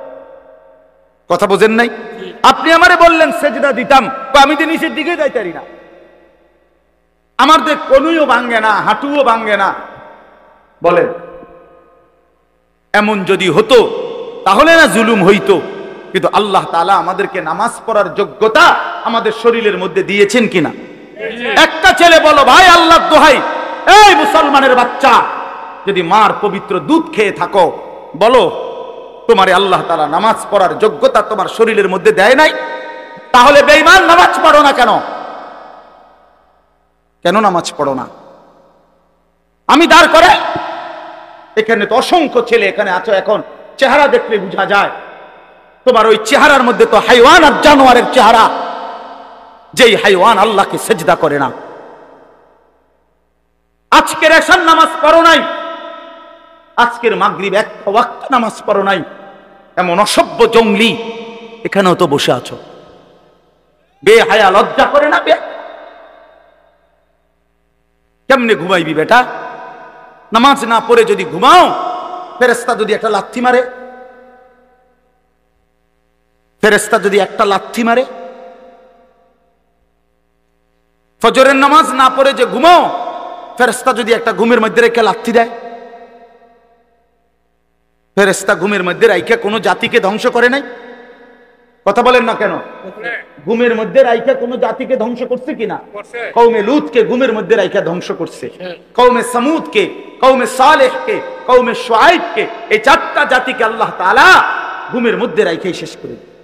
S1: কথা বোঝেন নাই? আপনি আমারে বললেন সেজদা দিতাম, তো আমি তো নিচের দিকে যাইতারি না, আমাদের কোনুইও ভাঙ্গে না, হাঁটুও ভাঙ্গে না। বলেন, এমন যদি হতো তাহলে না জুলুম হইতো। কিন্তু আল্লাহ তাআলা আমাদেরকে নামাজ পড়ার যোগ্যতা আমাদের শরীরের মধ্যে দিয়েছেন কিনা? একটা ছেলে বলো, ভাই আল্লাহর দোহাই, এই মুসলমানের বাচ্চা, যদি মার পবিত্র দুধ খেয়ে থাকো, বলো তোমারে আল্লাহ তাআলা নামাজ পড়ার যোগ্যতা তোমার শরীরের মধ্যে দেয় নাই? তাহলে বেঈমান নামাজ পড়ো না কেন? কেন নামাজ পড়ো না? আমি দাঁড় করে, এখানে তো অসংখ্য ছেলে এখানে আছো, এখন চেহারা দেখলে বোঝা যায় তোমার ওই চেহারার মধ্যে তো হাইওয়ান আর জানোয়ারের চেহারা। যেই হাইওয়ান আল্লাহকে সেজদা করে না। আজকের এশার নামাজ পড়ো নাই, আজকের মাগরিব এক ওয়াক্ত নামাজ পড়ো নাই, এমন অসভ্য জঙ্গলি এখানেও তো বসে আছো। বেহায়া, লজ্জা করে না? কেমনে ঘুমাইবি বেটা? নামাজ না পড়ে যদি ঘুমাও, ফেরেশতা যদি একটা লাথি মারে, ফেরেশতা যদি একটা লাথি মারে, ফজরের নামাজ না পড়ে যে ঘুমাও, ফেরেশতা যদি একটা ঘুমের মধ্যে রেখে লাথি দেয়। ফেরেশতা ঘুমের মধ্যে রাইখা কোনো জাতিকে ধ্বংস করে নাই? কথা বলেন না কেন? ঘুমের মধ্যে রাইখা কোন জাতিকে ধ্বংস করছে কিনা? কওমে লূতকে ঘুমের মধ্যে রাইখা ধ্বংস করছে, কওমে সামুদকে, কওমে সালেহকে, কওমে শুআইবকে, এই চারটা জাতিকে আল্লাহ তাআলা ঘুমের মধ্যে রাইখাই শেষ করে দিলেন।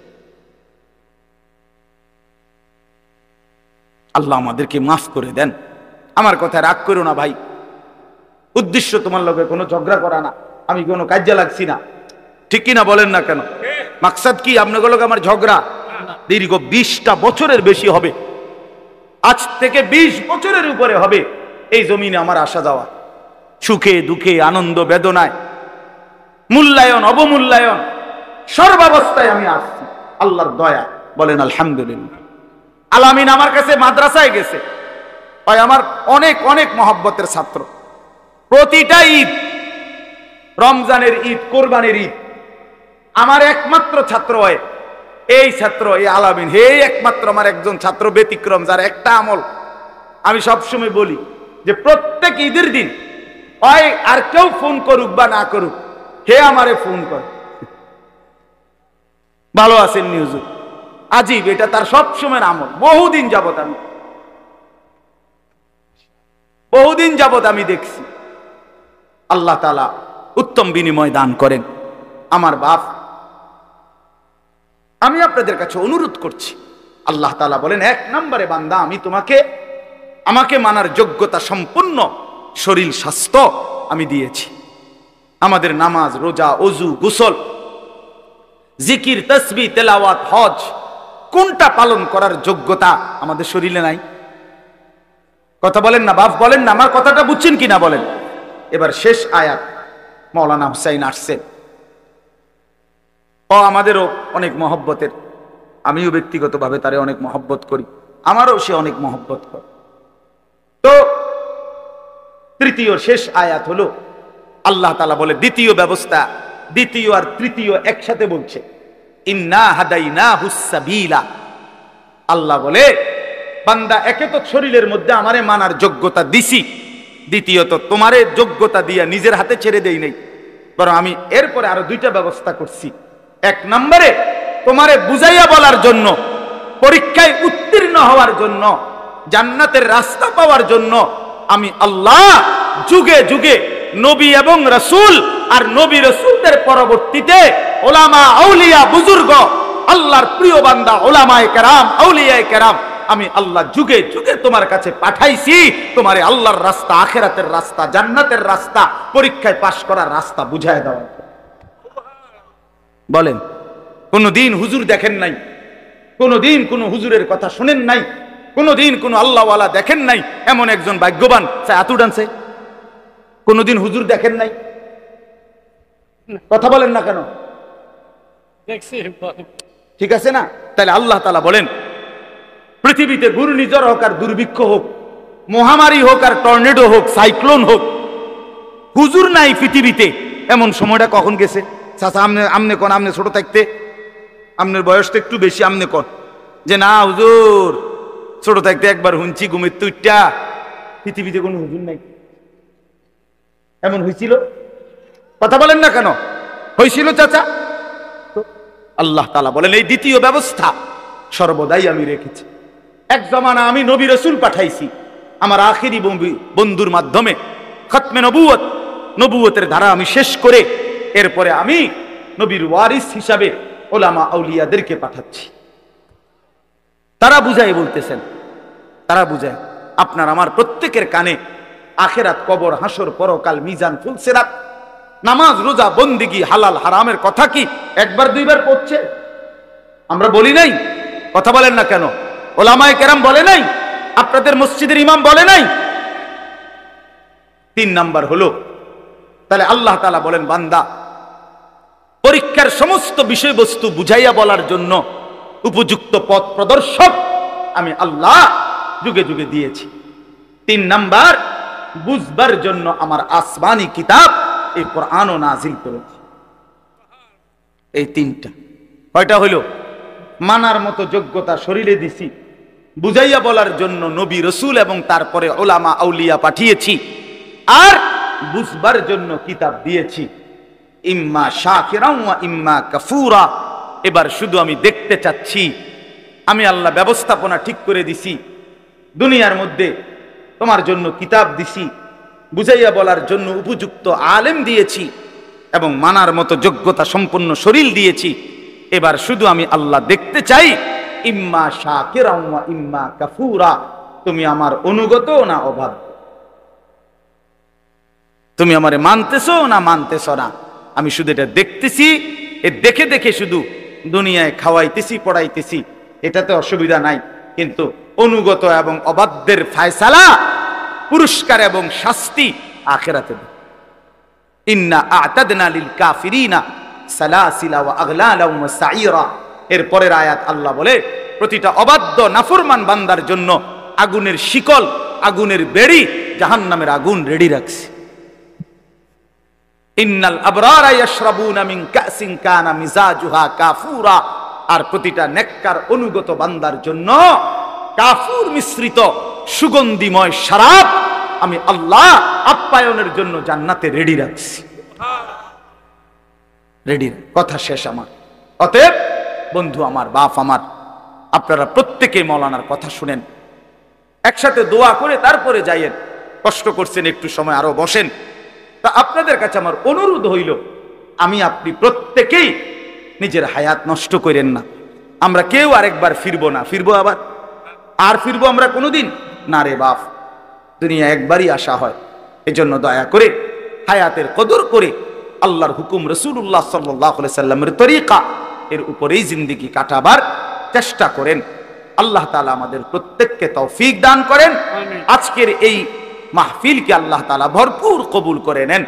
S1: আল্লাহ আমাদেরকে মাফ করে দেন। আমার কথা রাগ করো না ভাই, উদ্দেশ্য তোমার লগে কোনো ঝগড়া করা না, আমি কোনো কাজে লাগছি না, ঠিক কিনা বলেন না কেন? মাকসাদ কি আপনাদের লগে আমার ঝগড়া? দীর্ঘ 20টা বছরের বেশি হবে, আজ থেকে 20 বছরের উপরে হবে এই জমিনে আমার আসা যাওয়া, সুখে দুঃখে আনন্দ বেদনায়, মূল্যায়ন অবমূল্যায়ন, সর্বাবস্থায় আমি আসছি আল্লাহর দয়া। বলেন আলহামদুলিল্লাহ। আলামিন আমার কাছে মাদ্রাসায় গেছে, ভাই আমার অনেক অনেক মহব্বতের ছাত্র। প্রতিটা ঈদ, রমজানের ঈদ, কোরবানির ঈদ, আমার একমাত্র ছাত্র হয় এই ছাত্র, এই আলামিন, হে একমাত্র আমার একজন ছাত্র ব্যতিক্রম, যার একটা আমল আমি সবসময় বলি যে প্রত্যেক ঈদের দিন হয় আর কেউ ফোন করুক বা না করুক, হে আমারে ফোন করে, ভালো আছেন নিউজ। আজীব, এটা তার সবসময়ের আমল। বহুদিন যাবত আমি দেখছি। আল্লাহ তাআলা উত্তম বিনিময় দান করেন। আমার বাপ, আমি আপনাদের কাছে অনুরোধ করছি, আল্লাহ তাআলা বলেন, 1 নম্বরে বান্দা আমি তোমাকে আমাকে মানার যোগ্যতা সম্পূর্ণ শরীর স্বাস্থ্য আমি দিয়েছি। আমাদের নামাজ, রোজা, ওযু, গোসল, জিকির, তাসবিহ, তেলাওয়াত, হজ, কোনটা পালন করার যোগ্যতা আমাদের শরীরে নাই? কথা বলেন না বাপ, বলেন না, আমার কথাটা বুঝছেন কিনা বলেন। এবার শেষ আয়াত, মাওলানা হুসাইন আসছেন, ও আমাদেরও অনেক মহব্বতের, আমিও ব্যক্তিগতভাবে তারে অনেক মহব্বত করি, আমারও সে অনেক মহব্বত করে। তো তৃতীয় শেষ আয়াত হলো আল্লাহ তাআলা বলে, দ্বিতীয় ব্যবস্থা, দ্বিতীয় আর তৃতীয় একসাথে বলছে, ইন্না হাদাইনাহুস সাবিলা। আল্লাহ বলে, বান্দা একে তো শরীরের মধ্যে আমারে মানার যোগ্যতা দিছি, দ্বিতীয়ত তোমারে যোগ্যতা দিয়া নিজের হাতে ছেড়ে দেই নাই, বরং আমি এরপরে আরো 2টা ব্যবস্থা করছি। 1 নম্বরে তোমারে বুঝাইয়া বলার জন্য, পরীক্ষায় উত্তীর্ণ হওয়ার জন্য, জান্নাতের রাস্তা পাওয়ার জন্য আমি আল্লাহ যুগে যুগে নবী এবং রাসূল আর নবী রাসূলদের পরবর্তীতে উলামা, আউলিয়া, বুজুর্গ, আল্লাহর প্রিয় বান্দা, উলামায়ে কেরাম, আউলিয়ায়ে কেরাম, আমি আল্লাহ যুগে যুগে তোমার কাছে পাঠাইছি তোমারে আল্লাহর রাস্তা, আখিরাতের রাস্তা, জান্নাতের রাস্তা, পরীক্ষায় পাশ করার রাস্তা বুঝায় দেওয়া। বলেন, কোনদিন হুজুর দেখেন নাই, কোনদিন কোন হুজুরের কথা শুনেন নাই, কোনদিন কোন আল্লাহওয়ালা দেখেন নাই, এমন একজন ভাগ্যবান আতু ডানছে? কোনদিন হুজুর দেখেন নাই? কথা বলেন না কেন? ঠিক আছে না? তাহলে আল্লাহ তাআলা বলেন, পৃথিবীতে ঘূর্ণিঝড় হোক আর দুর্ভিক্ষ হোক, মহামারী হোক আর টর্নেডো হোক, সাইক্লোন হোক, হুজুর নাই পৃথিবীতে, এমন সময়টা কখন গেছে? চাচা আমনে কোন, আমনে ছোট থাকতে, আমনের বয়স তো একটু বেশি, আমনে কোন যে না হুজুর ছোট থাকতে একবার হুঁচি ঘুমের তুইটা পৃথিবীতে কোনো হুজুর নাই। এমন হয়েছিল? কথা বলেন না কেন? হয়েছিল চাচা? তো আল্লাহ তাআলা বলেন এই দ্বিতীয় ব্যবস্থা সর্বদাই আমি রেখেছি। এক জমানা আমি নবী রাসূল পাঠাইছি আমার আখিরি বন্ধুর মাধ্যমে, খতমে নবুয়ত, নবুয়তের ধারা আমি শেষ করে এরপরে আমি নবীর ওয়ারিস হিসাবে ওলামা আউলিয়াদেরকে পাঠাচ্ছি। তারা বুঝাই বলতেছেন, তারা বুঝায়। আপনার আমার প্রত্যেকের কানে আখেরাত, কবর, হাসর, পরকাল, মিজান, ফুলসিরাত, নামাজ, রোজা, বন্দিগি, হালাল হারামের কথা কি একবার দুইবার পড়ছে? আমরা বলি নাই? কথা বলেন না কেন? ওলামায়ে কেরাম বলে নাই? আপনাদের মসজিদের ইমাম বলে নাই? 3 নাম্বার হলো, তাহলে আল্লাহ তাআলা বলেন বান্দা পরীক্ষার সমস্ত বিষয়বস্তু বুঝাইয়া বলার জন্য উপযুক্ত পথ প্রদর্শক আমি আল্লাহ যুগে যুগে দিয়েছি। 3 নাম্বার, বুঝবার জন্য আমার আসমানি কিতাব এই কোরআনও নাজিল করেছি। এই 3টা কয়টা হইল? মানার মতো যোগ্যতা শরীরে দিছি, বুঝাইয়া বলার জন্য নবী রাসূল এবং তারপরে উলামা আউলিয়া পাঠিয়েছি, আর বুঝবার জন্য কিতাব দিয়েছি। ইম্মা শাকিরান ওয়া ইম্মা কাফুরা। এবার শুধু আমি দেখতে চাচ্ছি, আমি আল্লাহ ব্যবস্থাপনা ঠিক করে দিছি, দুনিয়ার মধ্যে তোমার জন্য কিতাব দিছি, বুঝাইয়া বলার জন্য উপযুক্ত আলেম দিয়েছি এবং মানার মতো যোগ্যতা সম্পন্ন শরীর দিয়েছি। এবার শুধু আমি আল্লাহ দেখতে চাই ইম্মা শাকিরান ওয়া ইম্মা কাফুরা, তুমি আমার অনুগত না অবাধ্য, তুমি আমারে মানতেছো না মানতেছো না। আমি শুধু এটা দেখতেছি, এ দেখে দেখে শুধু দুনিয়ায় খাওয়াইতেছি, পড়াইতেছি, এটাতে অসুবিধা নাই, কিন্তু অনুগত এবং অবাধ্যের ফায়সালা, পুরস্কার এবং শাস্তি আখিরাতে। ইন্না আ'তাদনা লিল কাফিরিনা সালাসিলা ওয়া আগলালা ওয়া সাইরা। এর পরের আয়াত আল্লাহ বলে প্রতিটা অবাধ্য নাফরমান বান্দার জন্য আগুনের শিকল, আগুনের বেড়ি, জাহান্নামের আগুন রেডি রাখছি। ইন্নাল আবরারা ইয়াশরাবুনা মিন কাসিন কানা মিজাজুহা কাফুরা। আর প্রতিটা নেককার অনুগত বান্দার জন্য কাফুর মিশ্রিত সুগন্ধিময় শরাব আমি আল্লাহ আপ্যায়নের জন্য জান্নাতে রেডি রাখছি। রেডি, কথা শেষ আমার। অতএব বন্ধু আমার, বাপ আমার, আপনারা প্রত্যেকে মাওলানার কথা শুনেন, একসাথে দোয়া করে তারপরে যাইয়েন। কষ্ট করছেন, একটু সময় আরো বসেন। তা আপনাদের কাছে আমার অনুরোধ হইল, আমি আপনি প্রত্যেকেই নিজের হায়াত নষ্ট করেন না। আমরা কেউ আরেকবার ফিরবো না। ফিরবো আবার? আর ফিরবো আমরা কোনোদিন না রে বাপ, দুনিয়া একবারই আসা হয়। এজন্য দয়া করে হায়াতের কদর করে আল্লাহর হুকুম, রাসূলুল্লাহ সাল্লাল্লাহু আলাইহি সাল্লামের তরিকা, এর উপরেই জিন্দেগি কাটাবার চেষ্টা করেন। আল্লাহ তাআলা আমাদের প্রত্যেককে তৌফিক দান করেন। আজকের এই মাহফিলকে আল্লাহ তাআলা ভরপুর কবুল করে নেন।